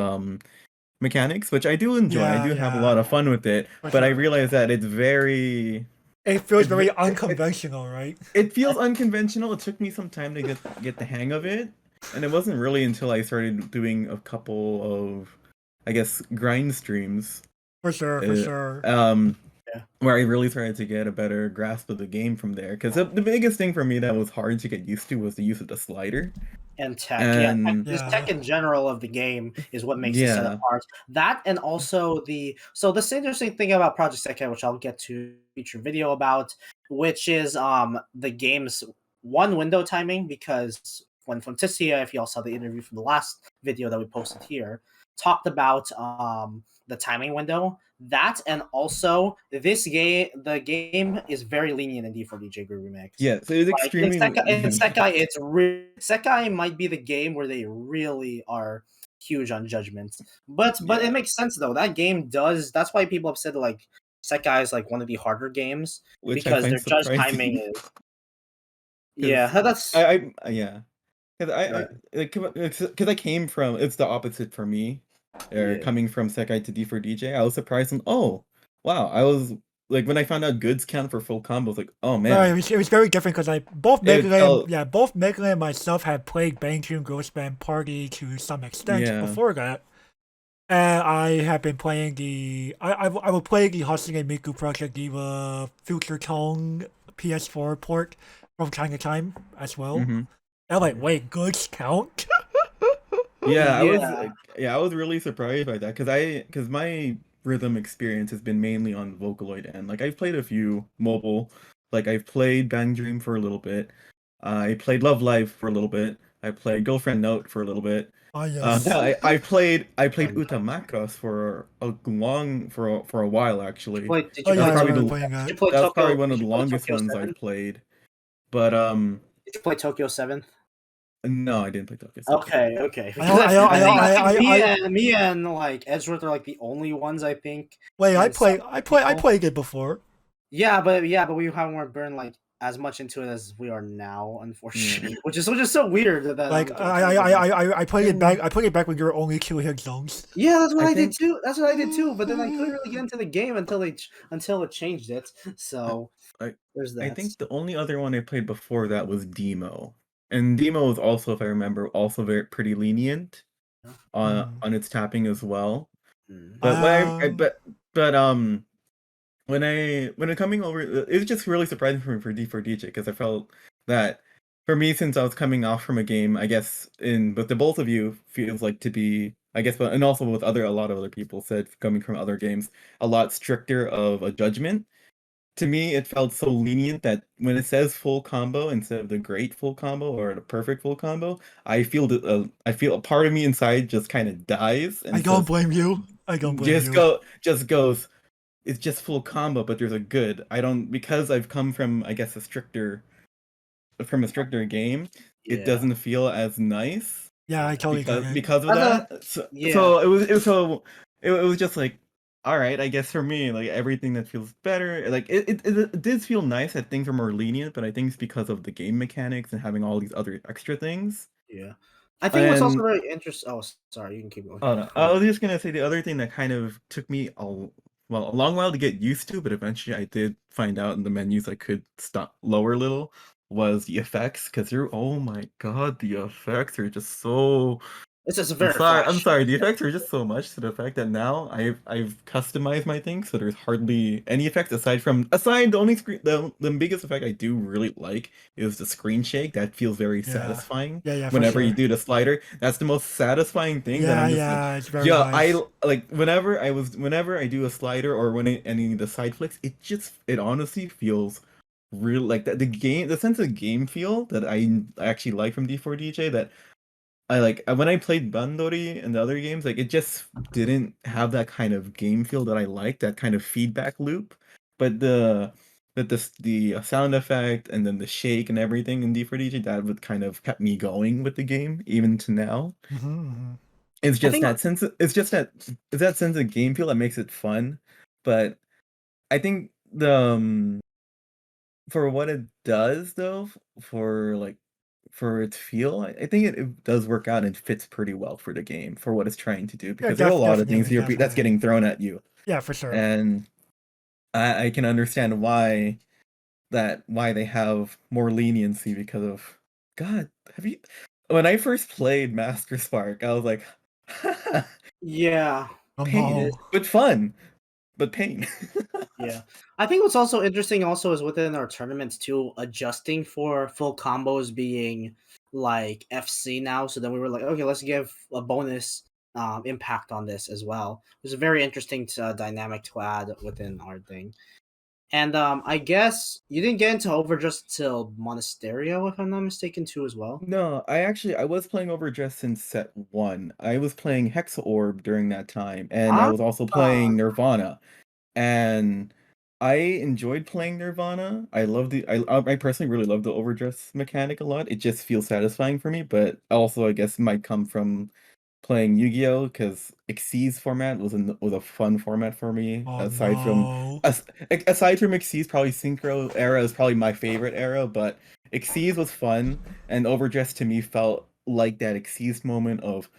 mechanics, which I do enjoy. I yeah, do have a lot yeah. of fun with it, For but I sure. realized that it's very It feels it's very ve- unconventional, right? it feels unconventional. It took me some time to get the hang of it, and it wasn't really until I started doing a couple of, I guess, grind streams For sure, for uh, sure. Yeah. where I really started to get a better grasp of the game from there. Because the biggest thing for me that was hard to get used to was the use of the slider. And tech, And just Yeah. tech in general of the game is what makes it set yeah, apart. That and also this interesting thing about Project Sekai, which I'll get to future video about, which is the game's one window timing, because when Fonticia, if you all saw the interview from the last video that we posted here, talked about the timing window. That and also the game is very lenient in D4DJ Group Remix. yeah. So it's Like in extremely Sekai, Sekai might be the game where they really are huge on judgments. But it yeah, makes sense though. That game does. That's why people have said like Sekai is like one of the harder games which I because find their judge timing surprising. is. Yeah, Because that's yeah. Because right. because I came from, it's the opposite for me, or Yeah. coming from Sekai to D4DJ. I was surprised and oh wow, I was like when I found out goods count for full combos, like oh Right, man, it was very different because both it felt Both Megalay and myself had played Bangtoon Ghost Band Party to some extent yeah. before that. And I have been playing I will play the Hosting and Miku Project Diva Future Tone PS4 port from time to time as well. hmm And I'm like, wait, goods count? Yeah, Yeah. I was really surprised by that because my rhythm experience has been mainly on Vocaloid end. Like I've played a few mobile, like I've played Bang Dream for a little bit. I played Love Live for a little bit. I played Girlfriend Note for a little bit. Ah, yes. I played Uta Macross for for a while actually. Wait, did Oh you yeah, play I That's probably remember Tokyo? playing Did that. you play that's probably Tokyo? one of Did the you play longest Tokyo ones 7? I've played. But Did you play Tokyo 7? no, I didn't play Tokyo 7. Okay, okay. I don't, Because I think me and like Edgeworth are like the only ones I think. wait, And some I people. played it before. Yeah, but we haven't burned like as much into it as we are now, Yeah. unfortunately, which is so weird that Like I played it back. I played it back when you were only 2 hit zones. Yeah, that's what I I did think too. That's what I did too. But then I couldn't really get into the game until it changed it. So I there's I that. think the only other one I played before that was Demo. And Demo was also, if I remember, also very pretty lenient Hmm. on its tapping as well. Mm. But Um, but when it coming over, it was just really surprising for me for D4DJ because I felt that for me, since I was coming off from a game, I guess but the both of you feels like to be, I guess, but and also with a lot of other people said coming from other games, a lot stricter of a judgment. To me, it felt so lenient that when it says full combo instead of the great full combo or the perfect full combo, I feel a part of me inside just kind of dies I and don't says, blame you. I don't blame you. just goes, it's just full combo, but there's a good. I don't because I've come from I guess a stricter game. It Yeah. doesn't feel as nice Yeah, I Yeah. totally get it. because of That's a that. So, yeah. so it was just like, all right, I guess for me, like everything that feels better, like it did feel nice that things are more lenient, but I think it's because of the game mechanics and having all these other extra things. Yeah. I think what's also And very interesting. Oh, sorry. You can keep going. oh no, I was just gonna say the other thing that kind of took me a long while to get used to, but eventually I did find out in the menus I could stop lower a little was the effects because they're oh my god, the effects are just so It's just very I'm flashy. sorry. The effects are just so much to the fact that now I've customized my thing, so there's hardly any effects aside the only screen the biggest effect I do really like is the screen shake. That feels very Yeah. satisfying Yeah, yeah, for whenever you sure. do the slider. That's the most satisfying thing that Yeah, I'm just like, yeah, it's very yeah, nice. like whenever I do a slider or when any of the side flicks, it honestly feels real like that the sense of game feel that I actually like from D4DJ that I like when I played Bandori and the other games, like it just didn't have that kind of game feel that I like, that kind of feedback loop. But the sound effect and then the shake and everything in D4DJ that would kind of kept me going with the game even to now. Mm-hmm. It's I just think that sense. It's just that it's that sense of game feel that makes it fun. But I think for what it does though, for like for its feel, I think it does work out and fits pretty well for the game for what it's trying to do Yeah, because there are a lot of things definitely, here that's definitely. getting thrown at you, Yeah, for sure. and I can understand why they have more leniency because of God. Have you? When I first played Master Spark, I was like, yeah. Oh It pain, is. no. but fun, but pain. Yeah. I think what's also interesting also is within our tournaments too, adjusting for full combos being like FC now. So then we were like, okay, let's give a bonus impact on this as well. It was a very interesting dynamic to add within our thing. And I guess you didn't get into Overdress till Monasterio, if I'm not mistaken, too, as well. No, I was playing Overdress since set one. I was playing Hexa Orb during that time, and I Ah, was also playing Nirvana. And I enjoyed playing Nirvana. I personally really love the overdress mechanic a lot. It just feels satisfying for me, but also I guess might come from playing Yu-Gi-Oh! Because Xyz format was a fun format for me. Oh no. Aside from Xyz, probably Synchro era is probably my favorite era, but Xyz was fun, and Overdress to me felt like that Xyz moment of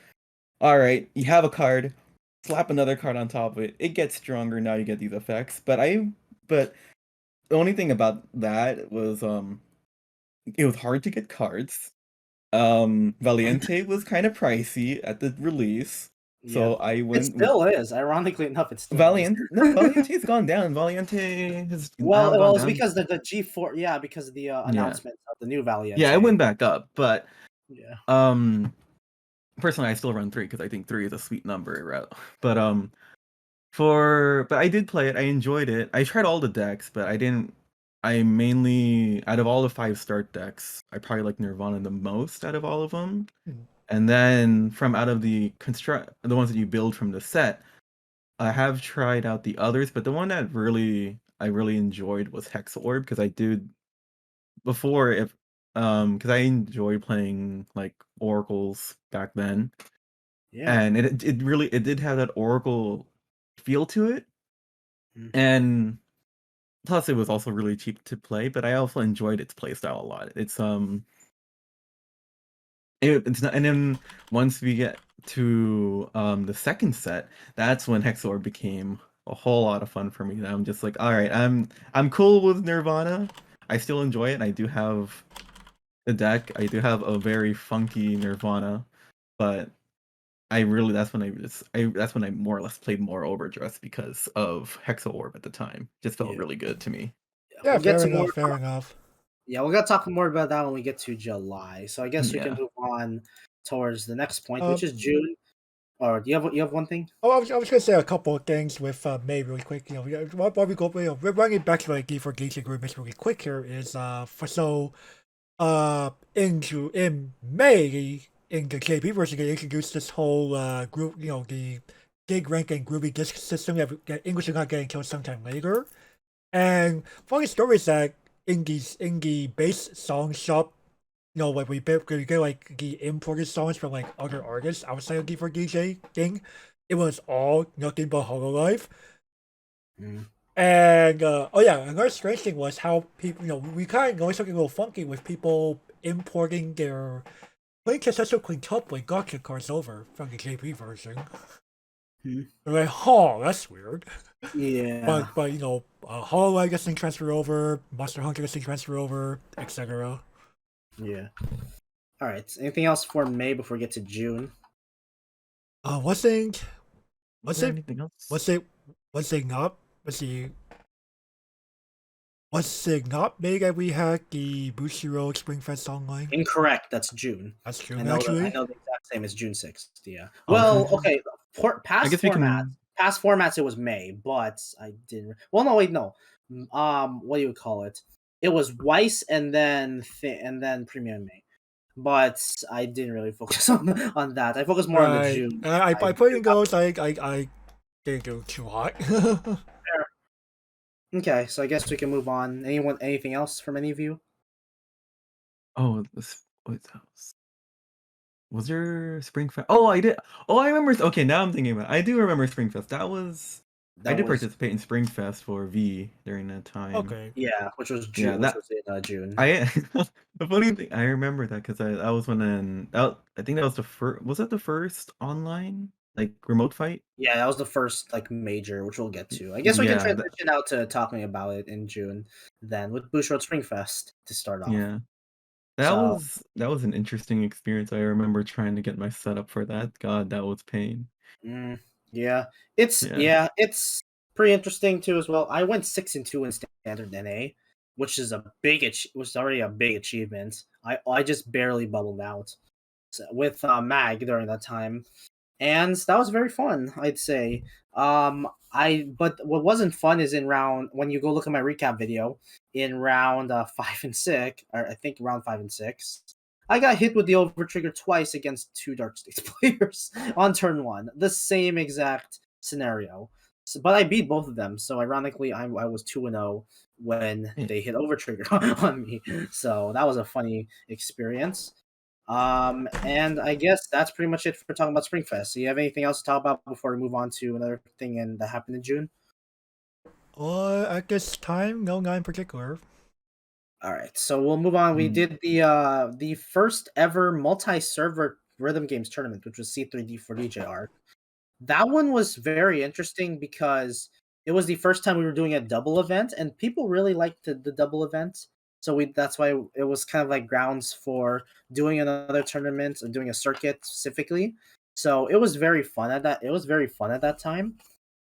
all right, you have a card, slap another card on top of it. It gets stronger now. You get these effects. But the only thing about that was it was hard to get cards. Valiente was kind of pricey at the release, yeah. so I It went with still is. Ironically enough, it still is. Valiant. No, Valiente's gone down. Valiente has now Well, gone it's down. because the G4, yeah, because of the Yeah, announcement of the new yeah, it Valiente. went back up, but Yeah. um, personally, I still run three because I think three is a sweet number, right? But but I did play it. I enjoyed it. I tried all the decks, but I didn't. I mainly out of all the five start decks, I probably like Nirvana the most out of all of them. Hmm. And then from out of the ones that you build from the set, I have tried out the others, but the one that I really enjoyed was Hex Orb because I did before if because I enjoyed playing like oracles back then, Yeah. and it did have that oracle feel to it. Mm. And plus it was also really cheap to play, but I also enjoyed its playstyle a lot. It's not, and then once we get to the second set, that's when Hexor became a whole lot of fun for me. I'm just like, all right, I'm cool with Nirvana. I still enjoy it. And I do have the deck. I do have a very funky Nirvana, but that's when that's when I more or less played more Overdress because of Hexa Orb at the time. Just felt Yeah, really good to me. Yeah, we'll get fair to more. enough. Fair enough. Yeah, we're gonna talk more about that when we get to July. So I guess we can Yeah. move on towards the next point, which Um, is June. Or do you have one thing? Oh, I was gonna say a couple of things with May really quick. While we go, we're running back to like D4 Geeks agreements really quick here. Is in May in the JP version they introduced this whole group, the gig rank and groovy disc system that English is not getting until sometime later. And funny story is that in the base song shop, like we get like the imported songs from like other artists outside of D4 DJ thing. It was all nothing but Hololive. Mm. And oh yeah, another strange thing was how people, we kind of noticed something a little funky with people importing their quintessential quintuple gotcha cards over from the JP version. Hmm. They're like, oh, that's weird. Yeah. But Hololive gets thing transfer over, Monster Hunter gets thing transfer over, etc. Yeah. All right. Anything else for May before we get to June? One thing, Was what's there it, anything what's else? it, what's it not? Let's see. Was it not May that we had the Bushiro Springfest online? Incorrect. That's June. That's I true, know that. I actually. know the exact same as June 6th. Yeah. Okay. Well, okay. I Past guess we formats. can. Past formats. It was May, but I didn't. Well, no, wait, no. What do you call it? It was Weiss and then Premium May. But I didn't really focus on that. I focused more on the Right. June I side. put in those, I didn't go too hot. Okay, so I guess we can move on. Anything else from any of you? Oh, was there Springfest? Oh, I did. Oh, I remember. Okay, now I'm thinking about it. I do remember Springfest. I That did was participate in Springfest for V during that time. Okay. yeah, which was Yeah, June, which was in June. I the funny thing, I remember that because I was I think that was the first. Was that the first online like remote fight? Yeah, that was the first like major, which we'll get to. I guess we can Yeah, transition out to talking about it in June, then with Bush Road Springfest to start off. yeah. So That was an interesting experience. I remember trying to get my setup for that. God, that was pain. mm, yeah, Yeah. it's pretty interesting too as well. I went 6-2 in standard NA, which is was already a big achievement. I just barely bubbled out with Mag during that time, and that was very fun, I'd say. But what wasn't fun is in round when you go look at my recap video in round 5 and 6, or I think round 5 and 6. I got hit with the overtrigger twice against two Dark States players on turn one, the same exact scenario. But I beat both of them, so ironically, I was 2-0 when Yeah. they hit overtrigger on me. So that was a funny experience. And I guess that's pretty much it for talking about Springfest. Do you have anything else to talk about before we move on to another thing that happened in June? At this time, no, not in particular. All right, so we'll move on. We Mm. did the first ever multi-server rhythm games tournament, which was C3D4DJ. That one was very interesting because it was the first time we were doing a double event, and people really liked the double event. So that's why it was kind of like grounds for doing another tournament and doing a circuit specifically. So it was very fun at that. It was very fun at that time,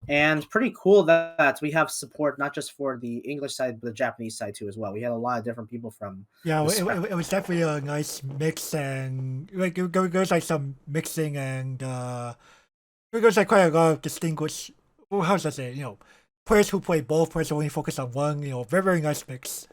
and pretty cool that we have support not just for the English side but the Japanese side too as well. We had a lot of different people from Yeah, the it was definitely a nice mix, and like there was like some mixing, and there was like quite a lot of distinguished. Well, how should I say? Players who play both, players who only focus on one. Very nice mix.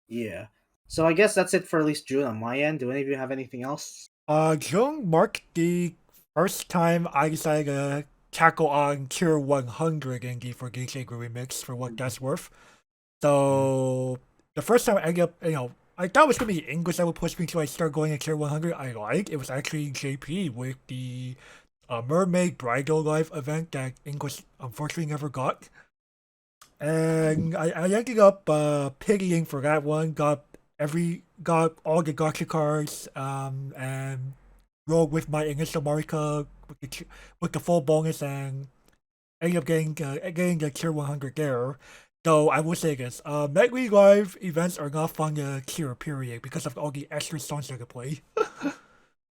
yeah. So I guess that's it for at least June on my end. Do any of you have anything else? June marked the first time I decided to tackle on tier 100 in the for DJ remix for what that's worth. So the first time I ended up, I thought it was gonna be English that would push me to start going to tier 100. I liked it was actually JP with the Mermaid Bridal Live event that English unfortunately never got. and I ended up pitying for that one. Got all the gotcha cards, and rolled with my initial marker with the full bonus, and ended up getting the tier 100 there. Though I will say this, Medley Live events are not fun to cure, period, because of all the extra songs I could play.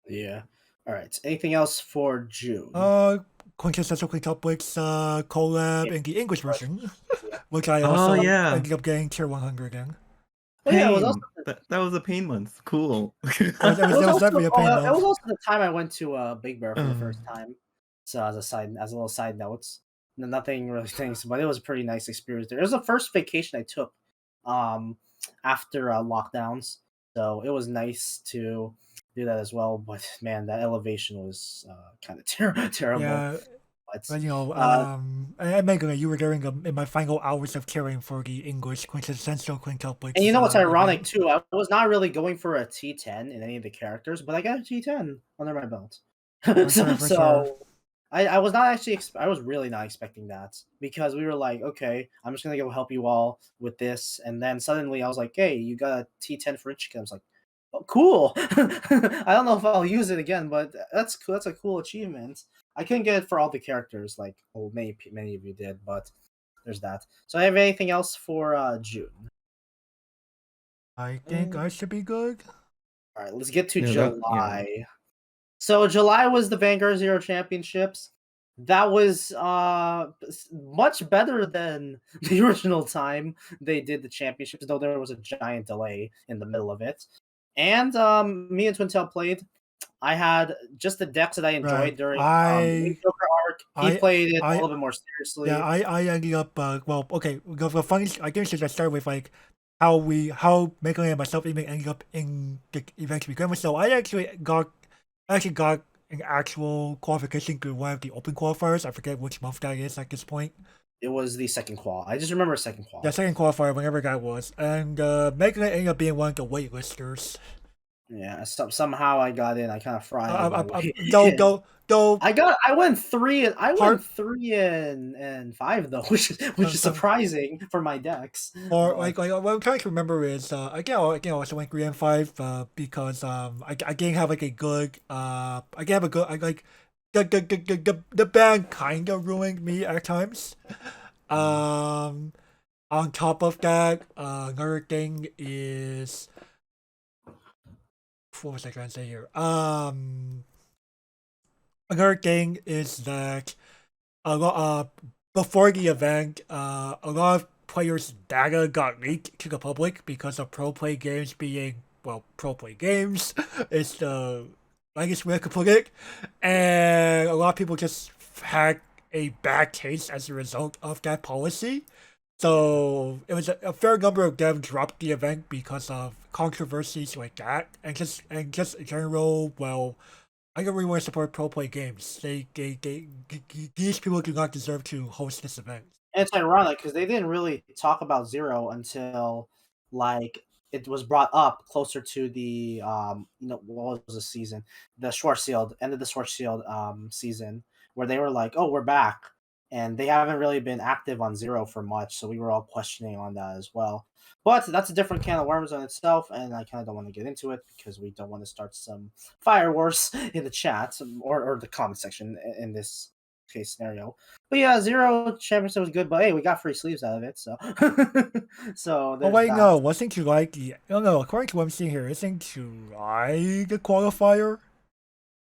Yeah. All right. Anything else for June? Quintessential Quintuplets collab in the English version, Yeah. which I Oh also yeah, ended up getting tier 100 again. Well, yeah, it was also pain. That was a pain month. Cool. It was definitely a pain it month. was also the time I went to Big Bear for the first Um, time. So as a little side notes, nothing really things, but it was a pretty nice experience there. It was the first vacation I took, um, after lockdowns, so it was nice to do that as well. But man, that elevation was kind of terrible. Yeah, But but uh, and Megan, you were during in my final hours of caring for the English quintessential and you quintuplets know what's ironic event. too? I was not really going for a T10 in any of the characters, but I got a T10 under my belt. For sure, for sure. So I was not actually I was really not expecting that because we were like, okay, I'm just gonna go help you all with this, and then suddenly I was like, hey, you got a T10 for Ichika. I was like, oh, cool. I don't know if I'll use it again, but that's cool. That's a cool achievement. I couldn't get it for all the characters, like many of you did, but there's that. So I have anything else for June? I think I should be good. All right, let's get to yeah, yeah. July. So July was the Vanguard Zero Championships. That was much better than the original time they did the championships, though there was a giant delay in the middle of it. And me and Twintel played. I had just the decks that I Right. enjoyed during the Link Joker arc. He I, played it a I, little bit more yeah, seriously. I ended up, well, okay, the funny, I guess I start with, like, how Megan and myself even ended up in the event to begin with. So I actually got an actual qualification to one of the open qualifiers. I forget which month that is at this point. It was the second qual. I just remember second The qual. second qualifier, whenever that was. And Megan ended up being one of the waitlisters. Yeah, somehow I got in. I kind of fried my way in. Though, I went part, 3-5 though, which is some, surprising for my decks. or But like what I'm trying to remember is again I also went 3 and 5 because I didn't have like a good I didn't have a good I like the band kind of ruined me at times. Um, on top of that, another thing is what was I trying to say here? Another thing is that a lot before the event, a lot of players' data got leaked to the public because of pro play games being pro play games is the nicest way I could put it, and a lot of people just had a bad taste as a result of that policy. So it was a fair number of them dropped the event because of controversies like that, and just in general, well, I don't really want to support pro play games. These people do not deserve to host this event. it's ironic because they didn't really talk about Zero until like it was brought up closer to the what was the season, the Schwarzschild end of the Schwarzschild season, where they were like, oh, we're back, and they haven't really been active on Zero for much, so we were all questioning on that as well. But that's a different can of worms on itself, and I kind of don't want to get into it because we don't want to start some fire wars in the chat or the comment section in this case scenario. But yeah, Zero Championship was good, but hey, we got free sleeves out of it, so so Oh there's wait, that. no, wasn't July the? No, no. According to what I'm seeing here, isn't July the qualifier?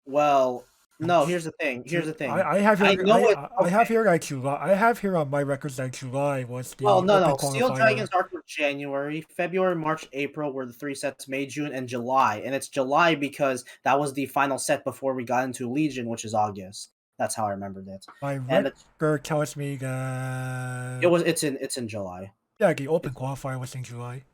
Well, Um, no, here's the thing. Here's the thing. I have I here. know it. I have Okay. here that July. I have here on my records that July was Well, the no, open no. Steel qualifier. Dragons Arc were January, February, March, April were the three sets. May, June, and July. And it's July because that was the final set before we got into Legion, which is August. That's how I remembered it. My And record tells me that it's in July. yeah, the open It's qualifier was in July.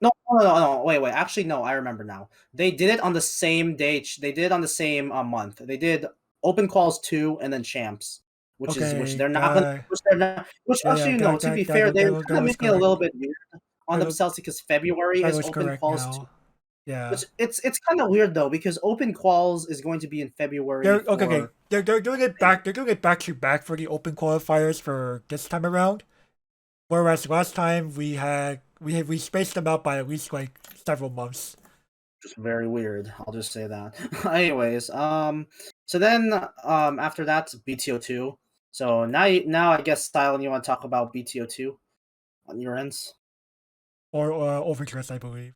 No, no, no, no. Wait, wait. Actually, no. I remember now. They did it on the same date. They did it on the same month. They did Open Calls 2 and then Champs, which Okay, they're not gonna. Which they're not. Which yeah, yeah, actually, no. To be fair, they're kind that of was making it a correct. little bit weird on That, themselves because February that is was Open correct Calls 2. now. Yeah. Which it's kind of weird though because Open Calls is going to be in February Okay. for. They're doing it back. They're doing it back to back for the open qualifiers for this time around. Whereas last time we spaced them out by at least like several months. Just very weird. I'll just say that. Anyways, so then after that BTO2. So now I guess Stylen, you want to talk about BTO2 on your ends? Or Overdress, I believe.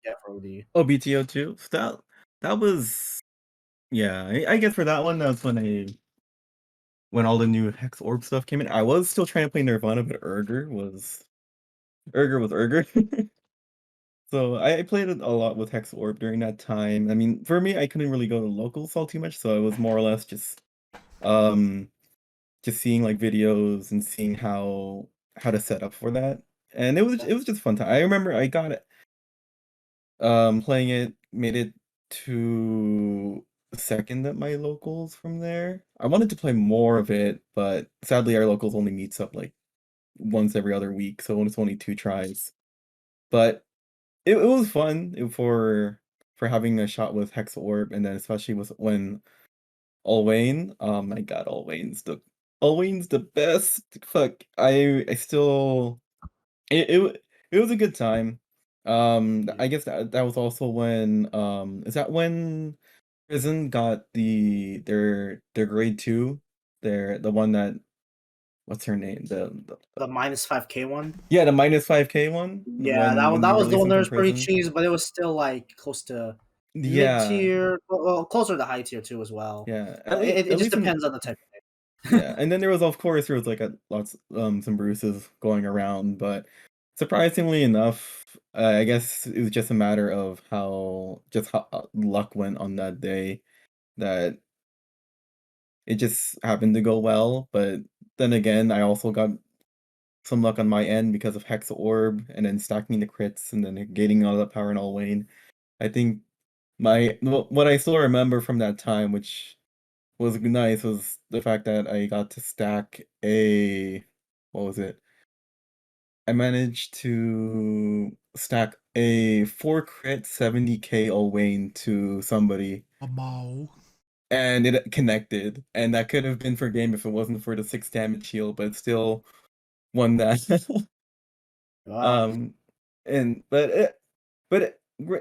Yeah, for OD. Oh, BTO2. That was yeah. I guess for that one, that's when all the new Hex Orb stuff came in. I was still trying to play Nirvana, but Urger was Urger. So I played it a lot with Hex Orb during that time. I mean, for me, I couldn't really go to locals all too much, so I was more or less um just seeing like videos and seeing how to set up for that. And it was just fun time. I remember I got it playing it, made it to second at my locals from there. I wanted to play more of it, but sadly our locals only meets up like once every other week, so it's only 2 tries. But it was fun for having a shot with Hex Orb, and then especially with when Alwayne. Oh my god, Alwayne's the best. Fuck, I still it was a good time. I guess that was also when is that when Prison got their grade 2? The one that what's her name? The -5K one. Yeah, the -5K one Yeah, when that you was the release one them that from was pretty prison. cheese, but it was still like close to mid Yeah, tier, well, closer to high tier too as well. yeah. It At just least in depends on the type of yeah, and then there was of course there was like a lots some bruises going around, but surprisingly enough, I guess it was just a matter of how luck went on that day that it just happened to go well. But then again, I also got some luck on my end because of Hex Orb and then stacking the crits and then gaining all that power in all Wayne. I think what I still remember from that time, which was nice, was the fact that I got to stack a what was it? I managed to stack a 4 crit 70k Wayne to somebody, Mao. and it connected. And that could have been for game if it wasn't for the 6 damage heal, but it still won that. Wow. um, and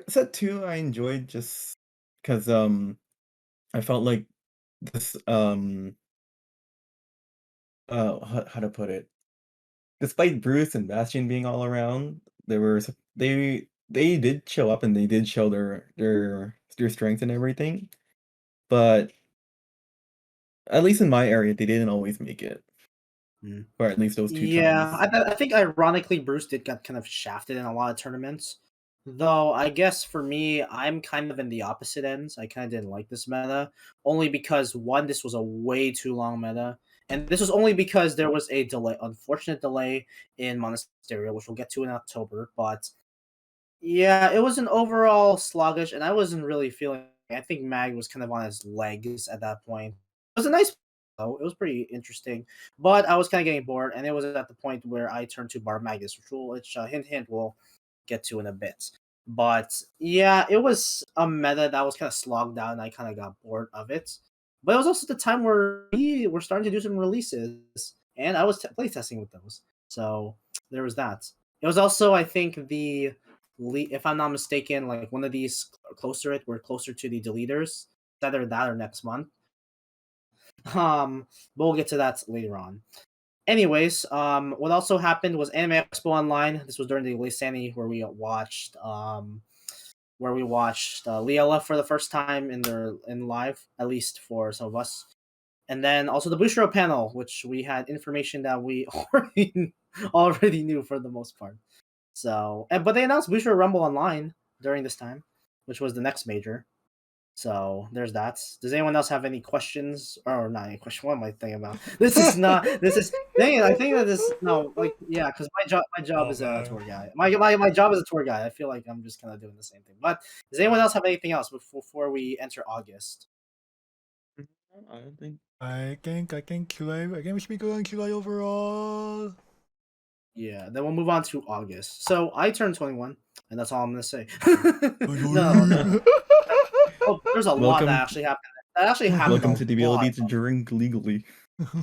set 2 I enjoyed just because I felt like this how to put it, despite Bruce and Bastion being all around, there were they did show up and they did show their strength and everything, but at least in my area, they didn't always make it, Mm. or at least those 2 Yeah, times. I think ironically Bruce did get kind of shafted in a lot of tournaments. Though I guess for me, I'm kind of in the opposite ends. I kind of didn't like this meta, only because one, this was a way too long meta, and this was only because there was a delay, unfortunate delay in Monasterio, which we'll get to in October. But yeah, it was an overall sluggish, and I wasn't really feeling. I think Mag was kind of on his legs at that point. It was a nice, though. It was pretty interesting, but I was kind of getting bored, and it was at the point where I turned to Bar Magus, which hint hint we'll get to in a bit. But yeah, it was a meta that was kind of slogged out, and I kind of got bored of it. But it was also the time where we were starting to do some releases, and I was playtesting with those. So there was that. It was also, I think, if I'm not mistaken, like one of these we're closer to the deleters. It's either that or next month. But we'll get to that later on. Anyways, what also happened was Anime Expo Online. This was during the Lisani where we watched Liela for the first time in live, at least for some of us. And then also the Bushro panel, which we had information that we already knew for the most part. So, but they announced Booster Rumble Online during this time, which was the next major. So there's that. Does anyone else have any questions or not any question? What am I thinking about? This is not. This is. Dang it, I think that this no like yeah, because my job Oh is a man. tour guide. My job is a tour guide. I feel like I'm just kind of doing the same thing. But does anyone else have anything else before we enter August? I don't think. I think QA. I think we should be good on QA overall. Yeah, then we'll move on to August. So I turned 21, and that's all I'm gonna say. No. Oh, there's a lot that Welcome, actually happened. That actually happened welcome a to the lot. ability to drink legally.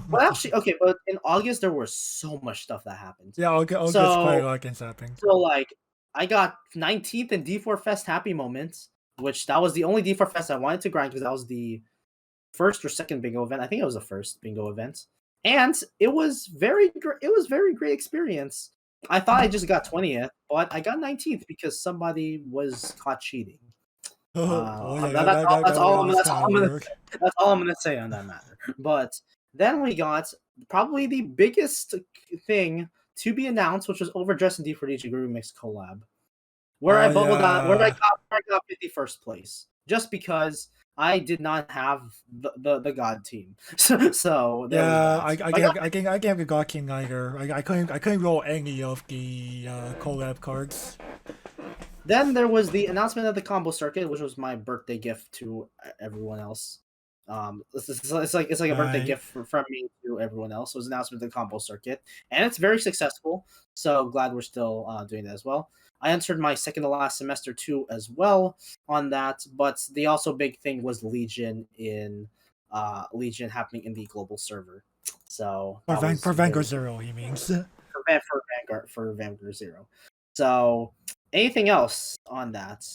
Well, actually, okay, but in August there was so much stuff that happened. Yeah, I'll get quite a So lot against happening. so like I got 19th in D4 Fest Happy Moments, which that was the only D4 Fest I wanted to grind because that was the first or second bingo event. I think it was the first bingo event, and it was very great experience. I thought I just got 20th, but I got 19th because somebody was caught cheating. Oh yeah, That's all that was that's all kind of I'm gonna weird. that's all I'm gonna say on that matter. But then we got probably the biggest thing to be announced, which was Overdressed and D4DJ Groovy Mix collab, where I Oh bubbled out, yeah, where I got 51st place, just because I did not have the God team. So there was yeah. that. But I got I can't have the God King either. I couldn't roll any of the collab cards. Then there was the announcement of the combo circuit, which was my birthday gift to everyone else. It's like a birthday Right. gift from me to everyone else. It was an announcement of the combo circuit, and it's very successful. So glad we're still doing that as well. I entered my second to last semester too as well on that, but the also big thing was Legion happening in the global server. So that was For Vanguard very Zero, he means. for Vanguard Zero. So anything else on that?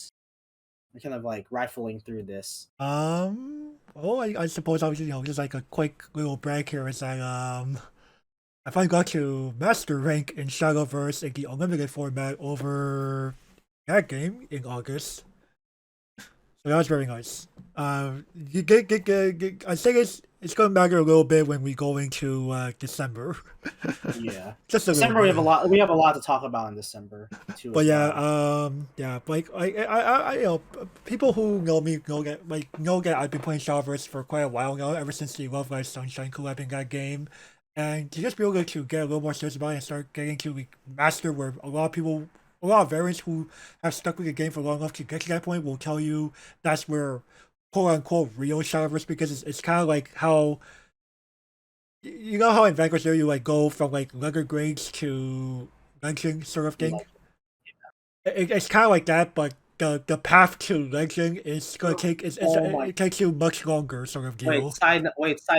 I'm kind of like rifling through this. Oh, I suppose I was, just like a quick little brag here is that, I finally got to master rank in Shadowverse in the unlimited format over that game in August. So that was very nice. I think it's going to matter a little bit when we go into December. Yeah, Just a little December bit. we have a lot to talk about in December too But as yeah, well. yeah, like people who know me know that I've been playing Shadowverse for quite a while now, ever since the Love Live Sunshine collab in that game, and to just be able to get a little more serious about it and start getting to master where a lot of variants who have stuck with the game for long enough to get to that point will tell you that's where quote unquote real Shadowverse, because it's kind of like how you know how in Vanquish there you like go from like letter grades to legend sort of thing. Like, It's kind of like that, but the path to legend is gonna take oh my! it takes you much longer, sort of deal. Side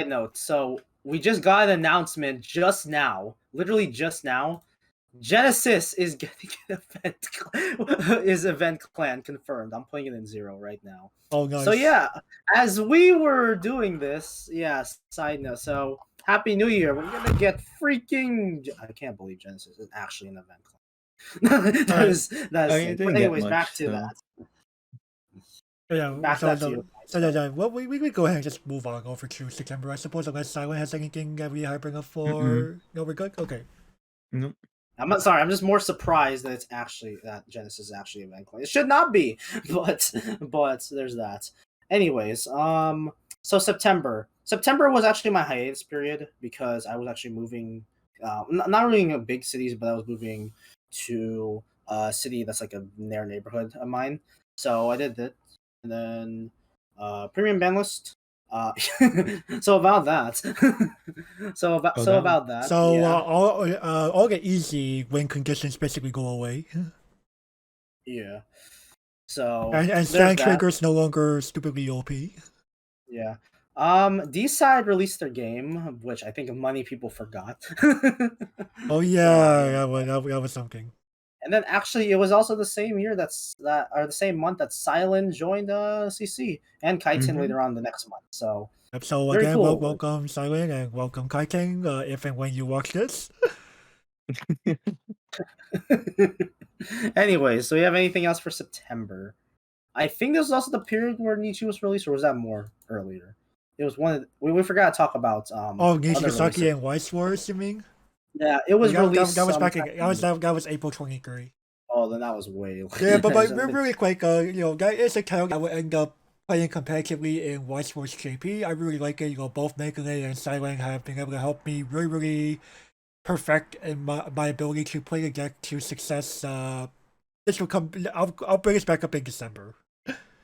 note. So we just got an announcement just now, literally just now. Genesis is getting an event clan confirmed. I'm putting it in 0 right now. Oh, So nice. yeah, as we were doing this, yeah, side note. So Happy New Year. We're gonna get freaking I can't believe Genesis is actually an event clan. All right. That I is mean, it sick. But didn't get anyways, much, so Yeah. back that to you guys. Well, we could go ahead and just move on over to September, I suppose, unless Silent has anything that we have bring up mm-mm. for. No, we're good. Okay. Nope. I'm not sorry. I'm just more surprised that it's actually that Genesis is actually a event clan. It should not be, but there's that. Anyways, so September was actually my hiatus period because I was actually moving, not really in big cities, but I was moving to a city that's like a near neighborhood of mine. So I did that, and then premium ban list. Uh, so about that. Oh, that one. About that. So Yeah. all the easy win conditions basically go away, Yeah. So and there's stand that. triggers no longer stupidly OP. Yeah. D-Side released their game, which I think many people forgot. Oh Forgot yeah, it. that was something. And then actually it was also the same year the same month that Silent joined CC and Kaiten Mm-hmm. later on the next month. So Yep, so very again, cool. welcome Silent and welcome Kaiten, if and when you watch this. Anyway, so you have anything else for September? I think this was also the period where Nietzsche was released, or was that more earlier? It was one of we forgot to talk about Oh, other Nijigasaki releases. and White Wars, you mean? Yeah, it was released That was back sometime. in, that was April 23. Oh, then that was way Yeah, later. but really quick, that is a title I would end up playing competitively in White Wars JP. I really like it. Both Megalay and Silent have been able to help me really perfect in my ability to play the deck to success. This will come. I'll bring this back up in December.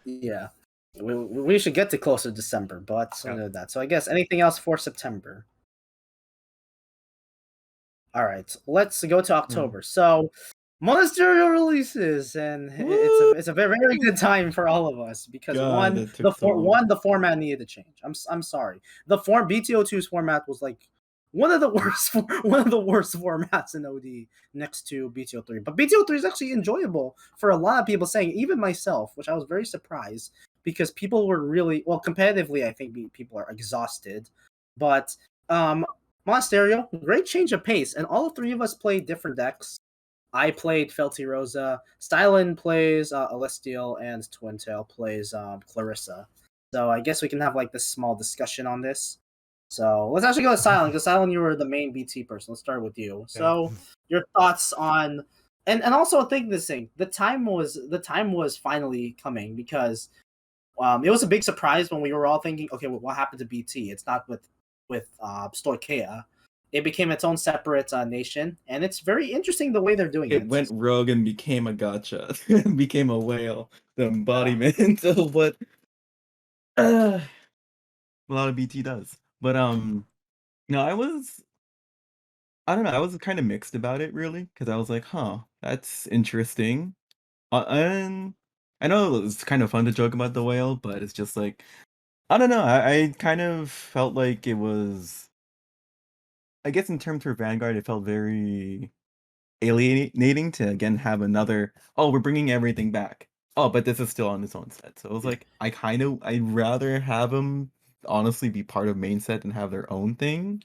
Yeah, we should get to closer to December, but Yeah. that. So I guess anything else for September? All right, let's go to Mm. October. So Monasterio releases, and it's a very, very good time for all of us because God, that took so long. the format needed to change. I'm sorry. The form BTO2's format was like one of the worst formats in OD next to BTO3. But BTO3 is actually enjoyable for a lot of people, saying even myself, which I was very surprised because people were really well competitively. I think people are exhausted, but Monasterio, great change of pace, and all three of us played different decks. I played Felty Rosa. Stylen plays Celestial, and Twintail plays Clarissa. So I guess we can have like this small discussion on this. So let's actually go to Silent, because Silent, you were the main BT person. Let's start with you. So your thoughts on, and also think this thing. The time was finally coming, because it was a big surprise when we were all thinking, okay, well, what happened to BT? It's not with Stoicheia. It became its own separate nation, and it's very interesting the way they're doing It it. went rogue and became a gotcha. Became a whale. The embodiment of what a lot of BT does. But no, I don't know, I was kind of mixed about it really, because I was like, huh, that's interesting. And I know it's kind of fun to joke about the whale, but it's just like, I don't know, I kind of felt like it was, I guess in terms of Vanguard, it felt very alienating to again have another, oh, we're bringing everything back. Oh, but this is still on its own set. So it was like, I'd rather have them honestly be part of main set than have their own thing.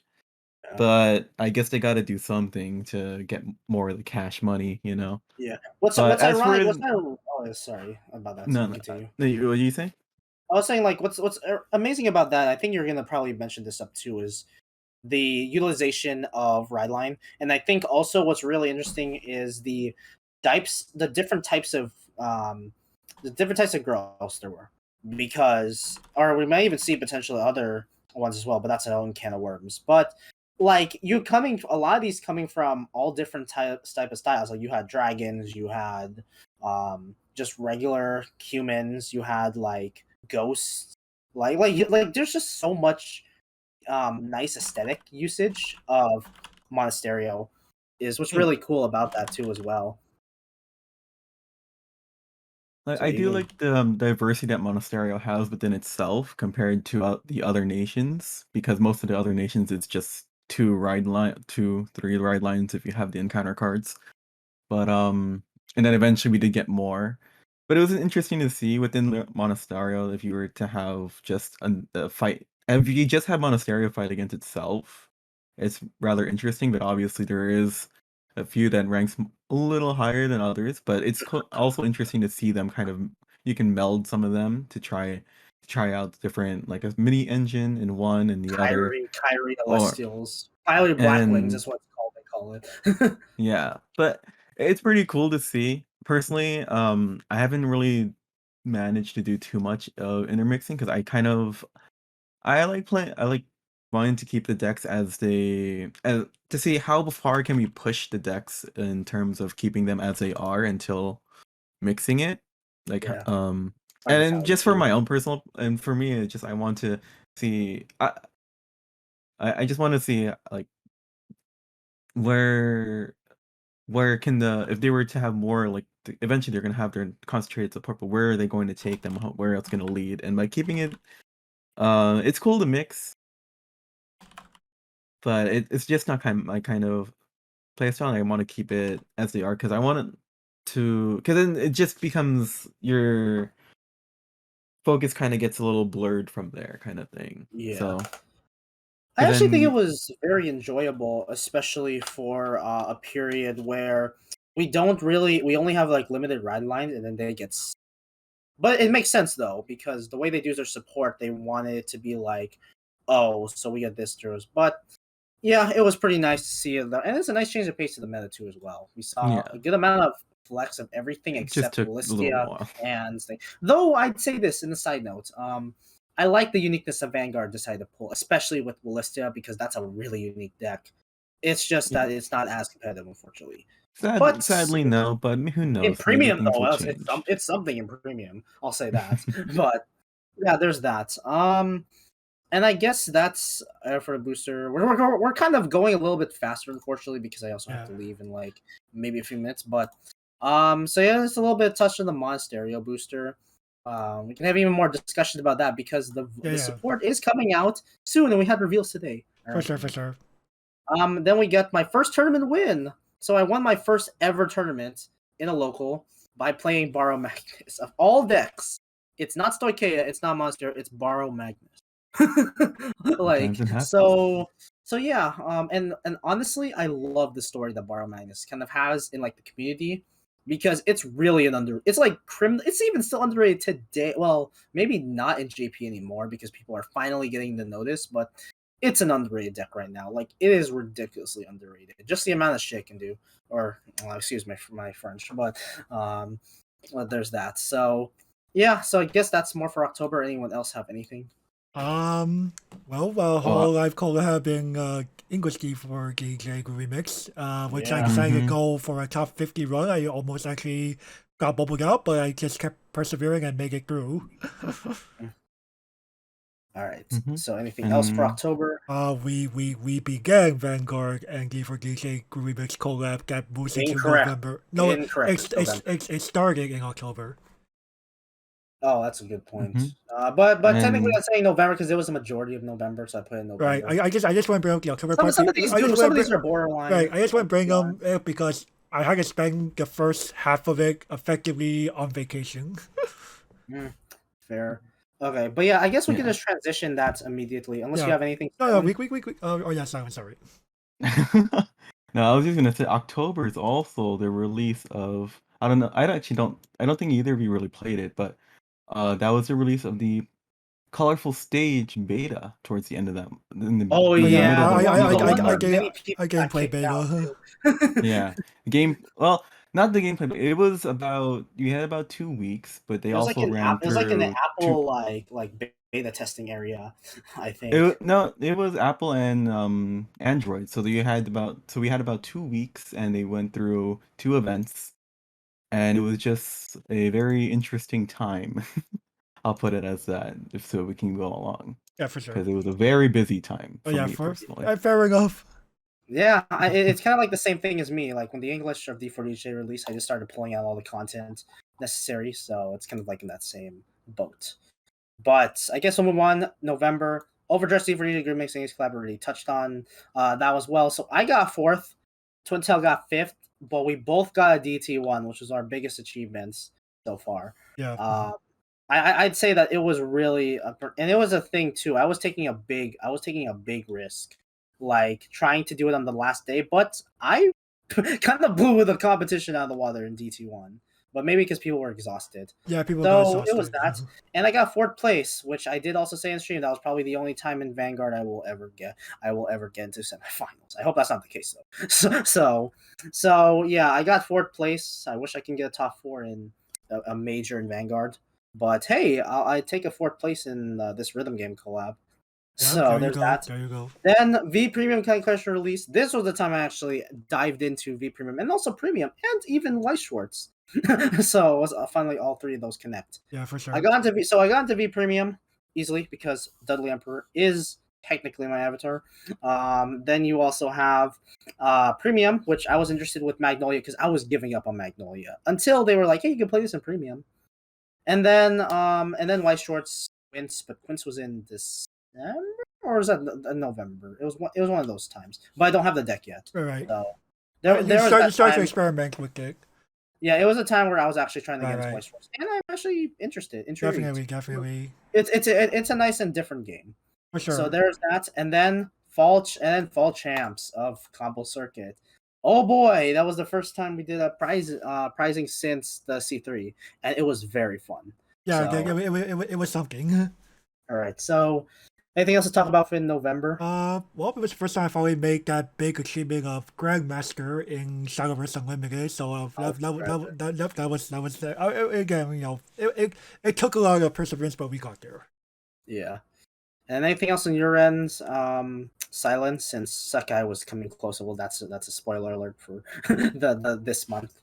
Yeah. But I guess they got to do something to get more of the cash money, you know. Yeah. What's But as for ironic? Oh, sorry about that. no, So no, continue. what do you say? I was saying, like, what's amazing about that? I think you're gonna probably mention this up too. Is the utilization of Rideline, and I think also what's really interesting is the different types of girls there were, because, or we may even see potentially other ones as well, but that's an own can of worms. But like, a lot of these coming from all different type of styles. Like, you had dragons, you had just regular humans, you had like ghosts, like there's just so much nice aesthetic usage of Monasterio, is what's Yeah. really cool about that too as well. Like, So I do you like the diversity that Monasterio has within itself compared to the other nations, because most of the other nations it's just two, three ride lines if you have the encounter cards. But and then eventually we did get more. But it was interesting to see within the Monasterio if you were to have just a fight. If you just have Monasterio fight against itself, it's rather interesting. But obviously there is a few that ranks a little higher than others. But it's also interesting to see them kind of. You can meld some of them to try out different, like a mini engine in one and the other, Kyrie or Celestials, Kyrie Blackwings and is what they call it. yeah, but it's pretty cool to see. Personally, I haven't really managed to do too much of intermixing because I like wanting to keep the decks as to see how far can we push the decks in terms of keeping them as they are until mixing it. Like Yeah, and find then out just for too. my own personal, and for me, it's just I want to see I just want to see like where can if they were to have more, like, eventually they're gonna have their concentrated support, but where are they going to take them? Where else gonna lead? And by keeping it, it's cool to mix, but it's just not my kind of playstyle. I want to keep it as they are because I want it to, because then it just becomes your focus kind of gets a little blurred from there, kind of thing. Yeah. So, I because actually think it then was very enjoyable, especially for a period where we only have like limited ride lines, and then they get. But it makes sense though, because the way they do their support, they wanted it to be like, oh, so we get this through. But yeah, it was pretty nice to see it, and it's a nice change of pace to the meta too as well. We saw yeah, a good amount of flex of everything it just except took a little Willistia while. and thing. Though I'd say this in the side note, I like the uniqueness of Vanguard decided to pull, especially with Willistia, because that's a really unique deck. It's just Yeah, that it's not as competitive, unfortunately. But sadly no, but who in knows? Maybe premium things will though, change. it's something in premium. I'll say that. But yeah, there's that. And I guess that's for the booster. We're kind of going a little bit faster, unfortunately, because I also have to leave in like maybe a few minutes. But so yeah, it's a little bit touched on the Monasterio booster. We can have even more discussions about that because the support is coming out soon, and we had reveals today. For sure. Then we get my first tournament win. So I won my first ever tournament in a local by playing Borrow Magnus. Of all decks, it's not Stoicheia, it's not Monster, it's Borrow Magnus. Like so yeah, and honestly, I love the story that Borrow Magnus kind of has in like the community because it's really it's like it's even still underrated today. Well, maybe not in JP anymore because people are finally getting the notice, but it's an underrated deck right now. Like it is ridiculously underrated. Just the amount of shit it can do, or excuse my French, but well, there's that. So yeah, so I guess that's more for October. Anyone else have anything? Well, I've called having English key for DJ Remix, which I Yeah. decided to go for a top 50 run. I almost actually got bubbled out, but I just kept persevering and made it through. All right. So anything else for October? We began Vanguard and D4DJ Remix collab that moves into Incorrect. November. No, Incorrect. it started in October. Oh, that's a good point. But technically, I'm saying November because it was a majority of November, so I put in November. Right. I just want to bring up the October part. Some of these are borderline. Right. I just want to bring them because I had to spend the first half of it effectively on vacation. Fair. Okay, but yeah, I guess we can just transition that immediately, unless you have anything. No, we. Oh yeah, sorry. No, I was just gonna say October is also the release of. I don't know. I don't think either of you really played it, but that was the release of the Colorful Stage beta towards the end of that. I gameplay beta. Yeah, Well, not the gameplay. But it was about you had about 2 weeks, but they also ran through. It was like an Apple like beta testing area, I think. It was Apple and Android. So we had about 2 weeks, and they went through 2 events, and it was just a very interesting time. I'll put it as that, if so we can go along. Yeah, for sure. Because it was a very busy time for me personally. Fair enough. Yeah, it's kind of like the same thing as me. Like when the English of D4DJ released, I just started pulling out all the content necessary. So it's kind of like in that same boat. But I guess we'll move on. November, Overdressed D4DJ Group Mixing is Collab already touched on that as well. So I got 4th, Twintail got 5th, but we both got a DT1, which was our biggest achievements so far. Yeah. I'd say that it was really, and it was a thing too. I was taking a big risk, like trying to do it on the last day, but I kind of blew the competition out of the water in DT1. But maybe because people were exhausted. Yeah, people got exhausted. It was that. And I got 4th place, which I did also say in stream. That was probably the only time in Vanguard I will ever get into semifinals. I hope that's not the case though. So yeah, I got 4th place. I wish I can get a top 4 in a major in Vanguard. But hey, I take a 4th place in this rhythm game collab. Yeah, so there's that. There you go. Then V Premium Collection release. This was the time I actually dived into V Premium and also Premium and even White Schwartz. So it was finally all 3 of those connect. Yeah, for sure. I got into V Premium easily because Dudley Emperor is technically my avatar. Then you also have Premium, which I was interested with Magnolia because I was giving up on Magnolia until they were like, "Hey, you can play this in Premium." And then White Shorts Quince, but Quince was in December or was that November? It was one of those times. But I don't have the deck yet. Right. So you start to experiment with it. Yeah, it was a time where I was actually trying to get into White Shorts, and I'm actually interested. Definitely. It's a nice and different game. For sure. So there's that, and then fall champs of Combo Circuit. Oh boy, that was the first time we did a prizing since the C3, and it was very fun. Yeah, so, it was something. All right, so anything else to talk about for in November? Well, it was the first time I finally made that big achievement of Grandmaster in Shadowverse Unlimited. So that was again, you know, it took a lot of perseverance, but we got there. Yeah. And anything else on your end? Silence, since Sakai was coming closer. Well, that's a spoiler alert for this month.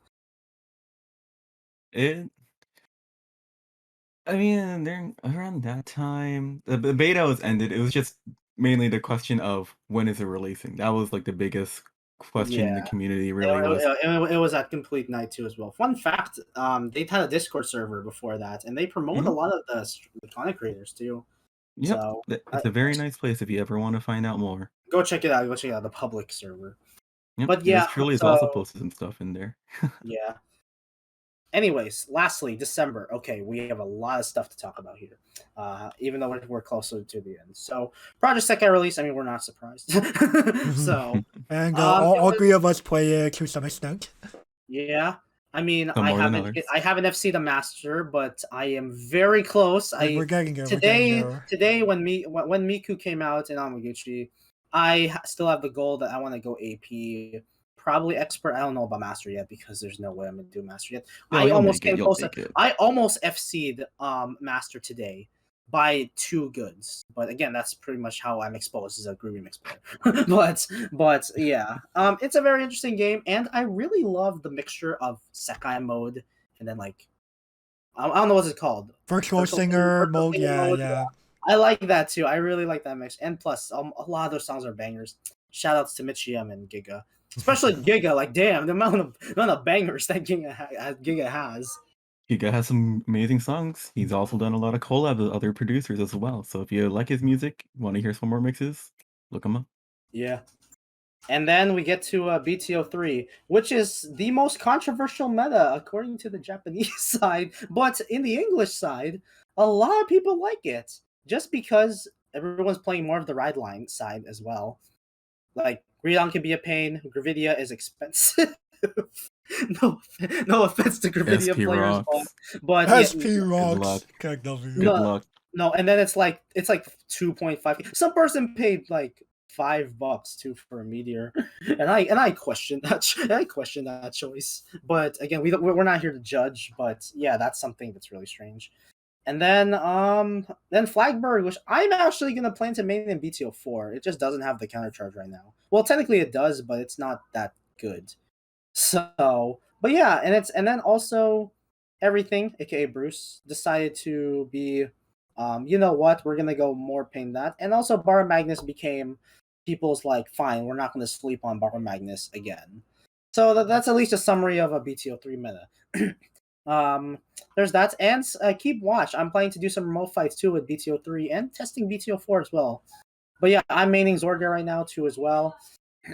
I mean, during around that time, the beta was ended. It was just mainly the question of when is it releasing. That was like the biggest question in the Yeah. community. Really was. It was a complete night too as well. Fun fact: they had a Discord server before that, and they promote a Mhm. lot of the content creators too. Yep, So it's a very nice place if you ever want to find out more. go check it out. Go check out the public server. Yep, But yours yeah, truly has also so posted some stuff in there. yeah. Anyways, lastly, December. Okay, we have a lot of stuff to talk about here, even though we're closer to the end. So, Project Sekai release. I mean, we're not surprised. So, And it all three was of us play it to some extent. yeah. I mean, Some more than others. I haven't FC the master, but I am very close. We're getting there. We're getting there. Today when Miku came out in Amaguchi, still have the goal that I want to go AP, probably expert. I don't know about master yet because there's no way I'm gonna do master yet. No, I you'll almost make it. came You'll close. make it. I almost FC'd master today by 2 goods, but again, that's pretty much how I'm exposed as a Groovy Mix player. but yeah, it's a very interesting game, and I really love the mixture of Sekai mode and then like I don't know what it's called. Virtual singer mode. Singer Yeah, mode. yeah. I like that too. I really like that mix, and plus, a lot of those songs are bangers. Shout outs to Michiam and Giga, especially Giga. Like, damn, the amount of bangers that Giga has. Giga has some amazing songs. He's also done a lot of collab with other producers as well. So if you like his music, want to hear some more mixes, look him up. Yeah. And then we get to BTO3, which is the most controversial meta according to the Japanese side, but in the English side, a lot of people like it just because everyone's playing more of the ride line side as well. Like Grion can be a pain, Gravidia is expensive. no, no offense to Gravidia SP players, rocks. but yeah, SP Good rocks. luck. Good Good luck. no, and then it's like 2.5. Some person paid like $5 too for a meteor, and I question that. I question that choice. But again, we're not here to judge. But yeah, that's something that's really strange. And then Flagbird, which I'm actually gonna plan to main in BTO4. It just doesn't have the counter charge right now. Well, technically it does, but it's not that good. So, but yeah, and then also everything, aka Bruce, decided to be, you know what, we're gonna go more pain that, and also Bar Magnus became people's like, fine, we're not gonna sleep on Bar Magnus again. So that's at least a summary of a BTO3 meta. There's that, and keep watch. I'm planning to do some remote fights too with BTO3 and testing BTO4 as well. But yeah, I'm maining Zorga right now too as well.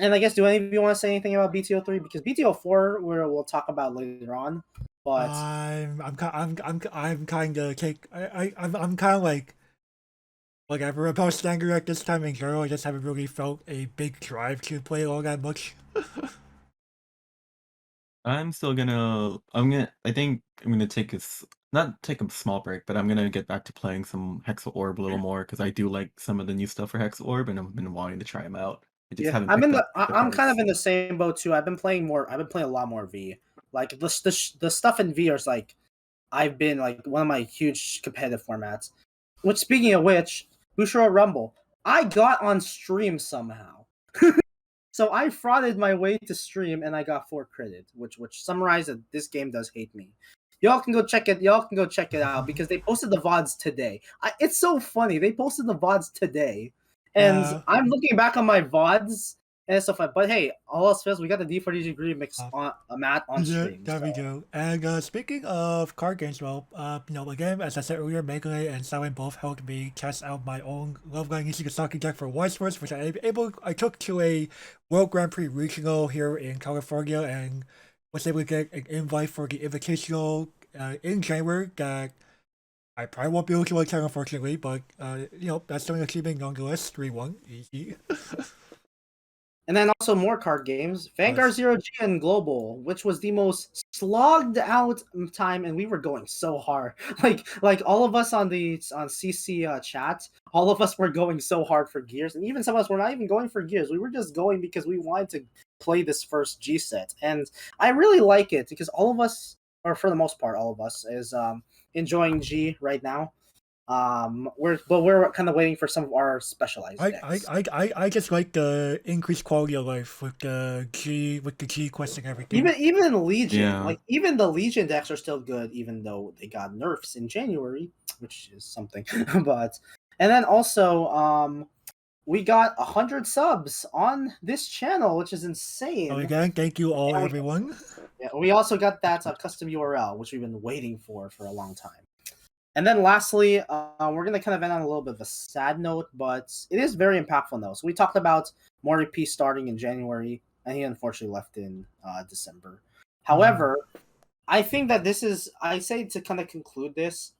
And I guess, do any of you want to say anything about BTO3? Because BTO4 we'll talk about later on. But I'm kind of take. I'm kind of like whatever about Stanger at this time in general. I just haven't really felt a big drive to play all that much. I think I'm gonna not take a small break, but I'm gonna get back to playing some Hexa Orb a little more because I do like some of the new stuff for Hexa Orb, and I've been wanting to try them out. I just yeah, haven't picked up the I'm kind of cards. in the same boat too. I've been playing a lot more V. Like the stuff in V is like I've been like one of my huge competitive formats. Which, speaking of which, Bushiroad Rumble, I got on stream somehow. So I frauded my way to stream and I got 4 credit, which summarized that this game does hate me. Y'all can go check it. Y'all can go check it out because they posted the VODs today. It's so funny. They posted the VODs today, and Yeah. I'm looking back on my VODs and stuff like. But hey, all else fails, we got the D40 degree mix on a mat on Yeah, stream. there we go. And speaking of card games, well, again, as I said earlier, Melee and Silent both helped me test out my own Love Gun Nishigasaki deck for Wise which I took to a World Grand Prix regional here in California and was able to get an invite for the Invitational in January that I probably won't be able to attend, unfortunately, but that's still an achievement nonetheless. 3-1, easy. And then also more card games. Vanguard Zero G and Global, which was the most slogged out time, and we were going so hard. Like all of us on CC chat, all of us were going so hard for gears, and even some of us were not even going for gears. We were just going because we wanted to play this first G set, and I really like it because all of us, or for the most part, all of us, is enjoying G right now. We're kind of waiting for some of our specialized I, decks. I just like the increased quality of life with the G quest and everything. Even Legion, Yeah. like even the Legion decks are still good, even though they got nerfs in January, which is something. But and then also, we got 100 subs on this channel, which is insane. So again, thank you all, And everyone. we also got that custom URL, which we've been waiting for a long time. And then lastly, we're going to kind of end on a little bit of a sad note, but it is very impactful though. So we talked about Mori P starting in January, and he unfortunately left in December. However, I think that I say to kind of conclude this,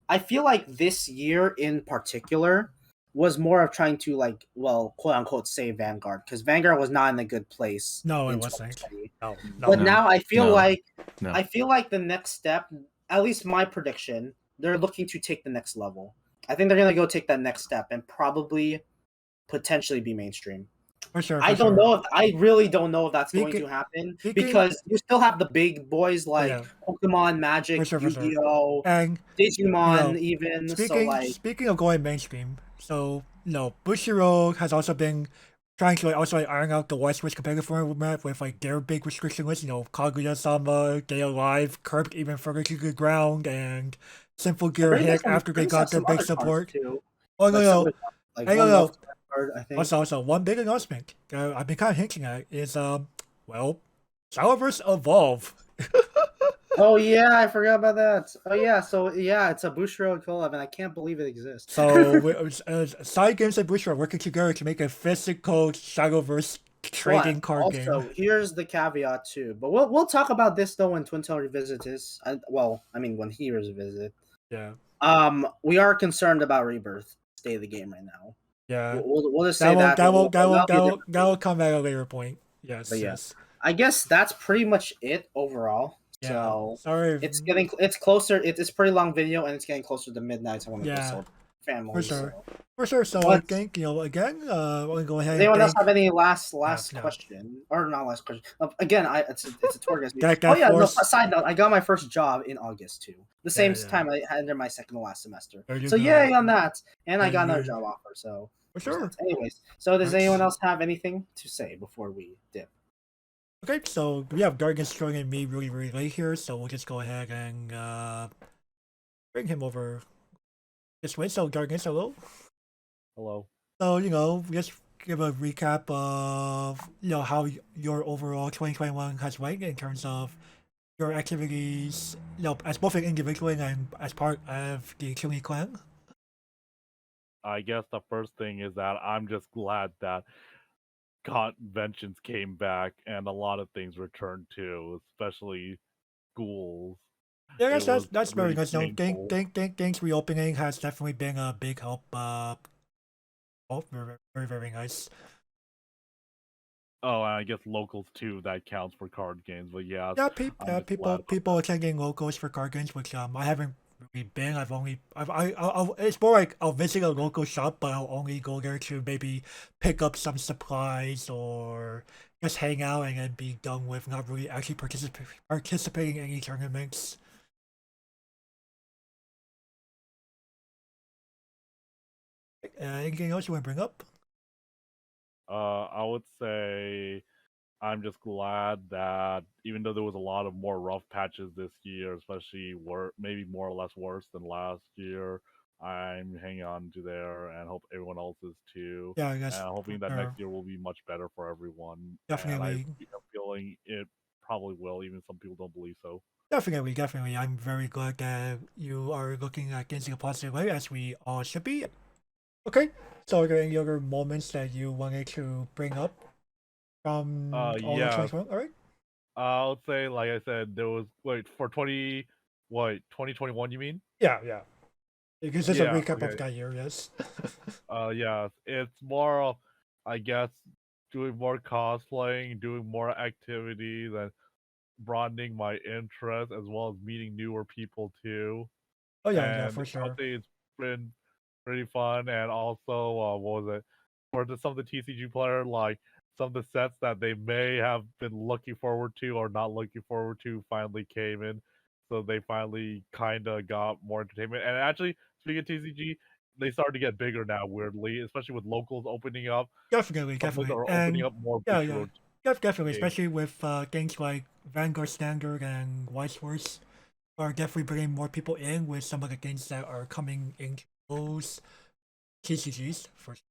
I feel like this year in particular was more of trying to quote unquote save Vanguard, because Vanguard was not in a good place No, in it wasn't. 2020. No, But No. now I feel No. like No. I feel like the next step, at least my prediction, they're looking to take the next level. I think they're gonna go take that next step and probably potentially be mainstream. for sure. I don't know if I really don't know if that's going Speaking- to happen speaking- because you still have the big boys like Yeah. Pokemon, Magic, For sure. Yu-Gi-Oh, And Digimon, even. speaking of going mainstream, so Bushiroad has also been trying to also iron out the West Switch competitive format with their big restriction list. Kaguya-sama, Stay Alive, curbed even further to the ground, and Simple Gear hit after they got their big support. Oh no, I think. Also, one big announcement I've been kind of hinting at is Salaverse Evolve. Oh yeah, I forgot about that. Oh yeah, so yeah, it's a Bushiroad collab, and I can't believe it exists. So Side Games and Bush are working together to make a physical Shadowverse trading card game. Also, here's the caveat too. But we'll talk about this though when Twintail revisits his. When he revisits it. Yeah. We are concerned about Rebirth state of the game right now. Yeah. We'll just say that will come at a later point. Yes. But yeah. Yes. I guess that's pretty much it overall. Yeah. So sorry. It's closer. It's a pretty long video and it's getting closer to midnight. So I want to Yeah. family. For sure. So. For sure. So I think again, we'll go ahead. Does anyone else have any last No. question or not last question? Again, it's a tour guest. Side note, I got my first job in August too. The same time I had my second to last semester. So yay on that, and I got another job offer. So for sure. Anyways, so does anyone else have anything to say before we dip? Okay, so we have Darkness joining me really, really late here, so we'll just go ahead and bring him over this way. So Darkness, hello. Hello. So, just give a recap of, how your overall 2021 has went in terms of your activities, as both an individual and as part of the Chili clan. I guess the first thing is that I'm just glad that conventions came back and a lot of things returned too, especially schools. Yeah, that's very really nice. No, painful. things reopening has definitely been a big help. Very, very, very nice. Oh, and I guess locals too. That counts for card games, but yeah. Yeah, people attending locals for card games, which I haven't really been. It's more like I'll visit a local shop, but I'll only go there to maybe pick up some supplies or just hang out and then be done with, not really actually participating in any tournaments. Anything else you want to bring up? I would say I'm just glad that even though there was a lot of more rough patches this year, especially maybe more or less worse than last year, I'm hanging on to there and hope everyone else is too. Yeah, I guess. And I'm hoping that next year will be much better for everyone. Definitely. And I'm feeling it probably will, even some people don't believe so. Definitely. I'm very glad that you are looking at things in a positive way, as we all should be. Okay, so are there any other moments that you wanted to bring up from all the 2021? All right. I would say, like I said, there was for 2021. You mean? Yeah. Because it's a recap of that year, yes. Yeah, it's more of, I guess, doing more cosplaying, doing more activities, and broadening my interest, as well as meeting newer people too. Oh yeah, for sure. I would say it's been pretty fun, and also, what was it? For some of the TCG player, like some of the sets that they may have been looking forward to or not looking forward to finally came in. so they finally kind of got more entertainment. And actually, speaking of TCG, they started to get bigger now. Weirdly, especially with locals opening up, Definitely, some places definitely, are opening and up more yeah, big yeah, road definitely, games. especially with things like Vanguard Standard and White Wars are definitely bringing more people in with some of the things that are coming into those TCGs for sure.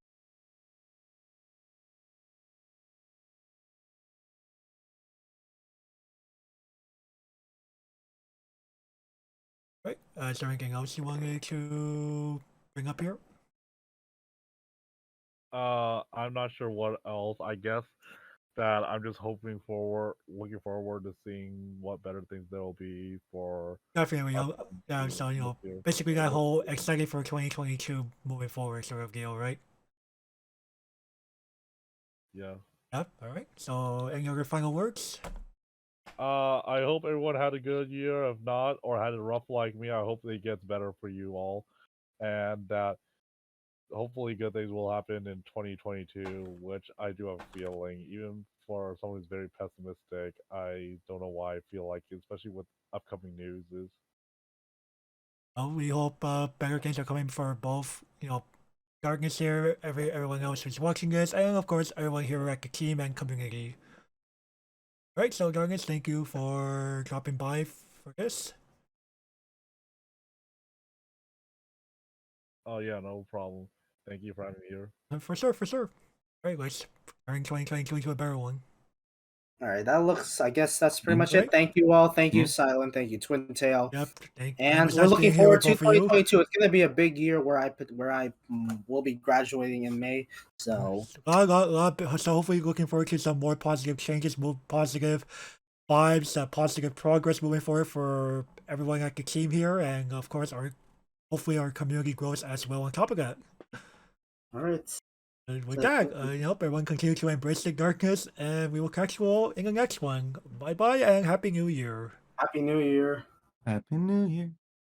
Right. Is there anything else you wanted to bring up here? I'm not sure what else. I guess that I'm just looking forward to seeing what better things there will be for Definitely, upcoming yeah. seasons So this year. basically that whole excited for 2022 moving forward sort of deal, right? Yeah. Yep. All right. So, any other final words? I hope everyone had a good year. If not, or had it rough like me, I hope it gets better for you all, and that hopefully good things will happen in 2022. Which I do have a feeling, even for someone who's very pessimistic, I don't know why I feel like, especially with upcoming news, is. Well, we hope better things are coming for both, Darkness here, everyone else who's watching this, and of course everyone here at the team and community. Right, so Darkness, thank you for dropping by for this. Oh yeah, no problem. Thank you for having me here. For sure, for sure. Right, let's turn 2022 into a better one. All right, that looks. I guess that's pretty much Right. it. Thank you all. Thank you, Silent. Thank you, Twin Tail. Yep, it And was we're nice looking being here forward with to both of you. 2022. It's gonna be a big year where I will be graduating in May. So So hopefully looking forward to some more positive changes, more positive vibes, positive progress moving forward for everyone at the team here, and of course hopefully our community grows as well on top of that. all right. And with So, that, everyone continue to embrace the darkness, and we will catch you all in the next one. Bye bye, and Happy New Year. Happy New Year. Happy New Year.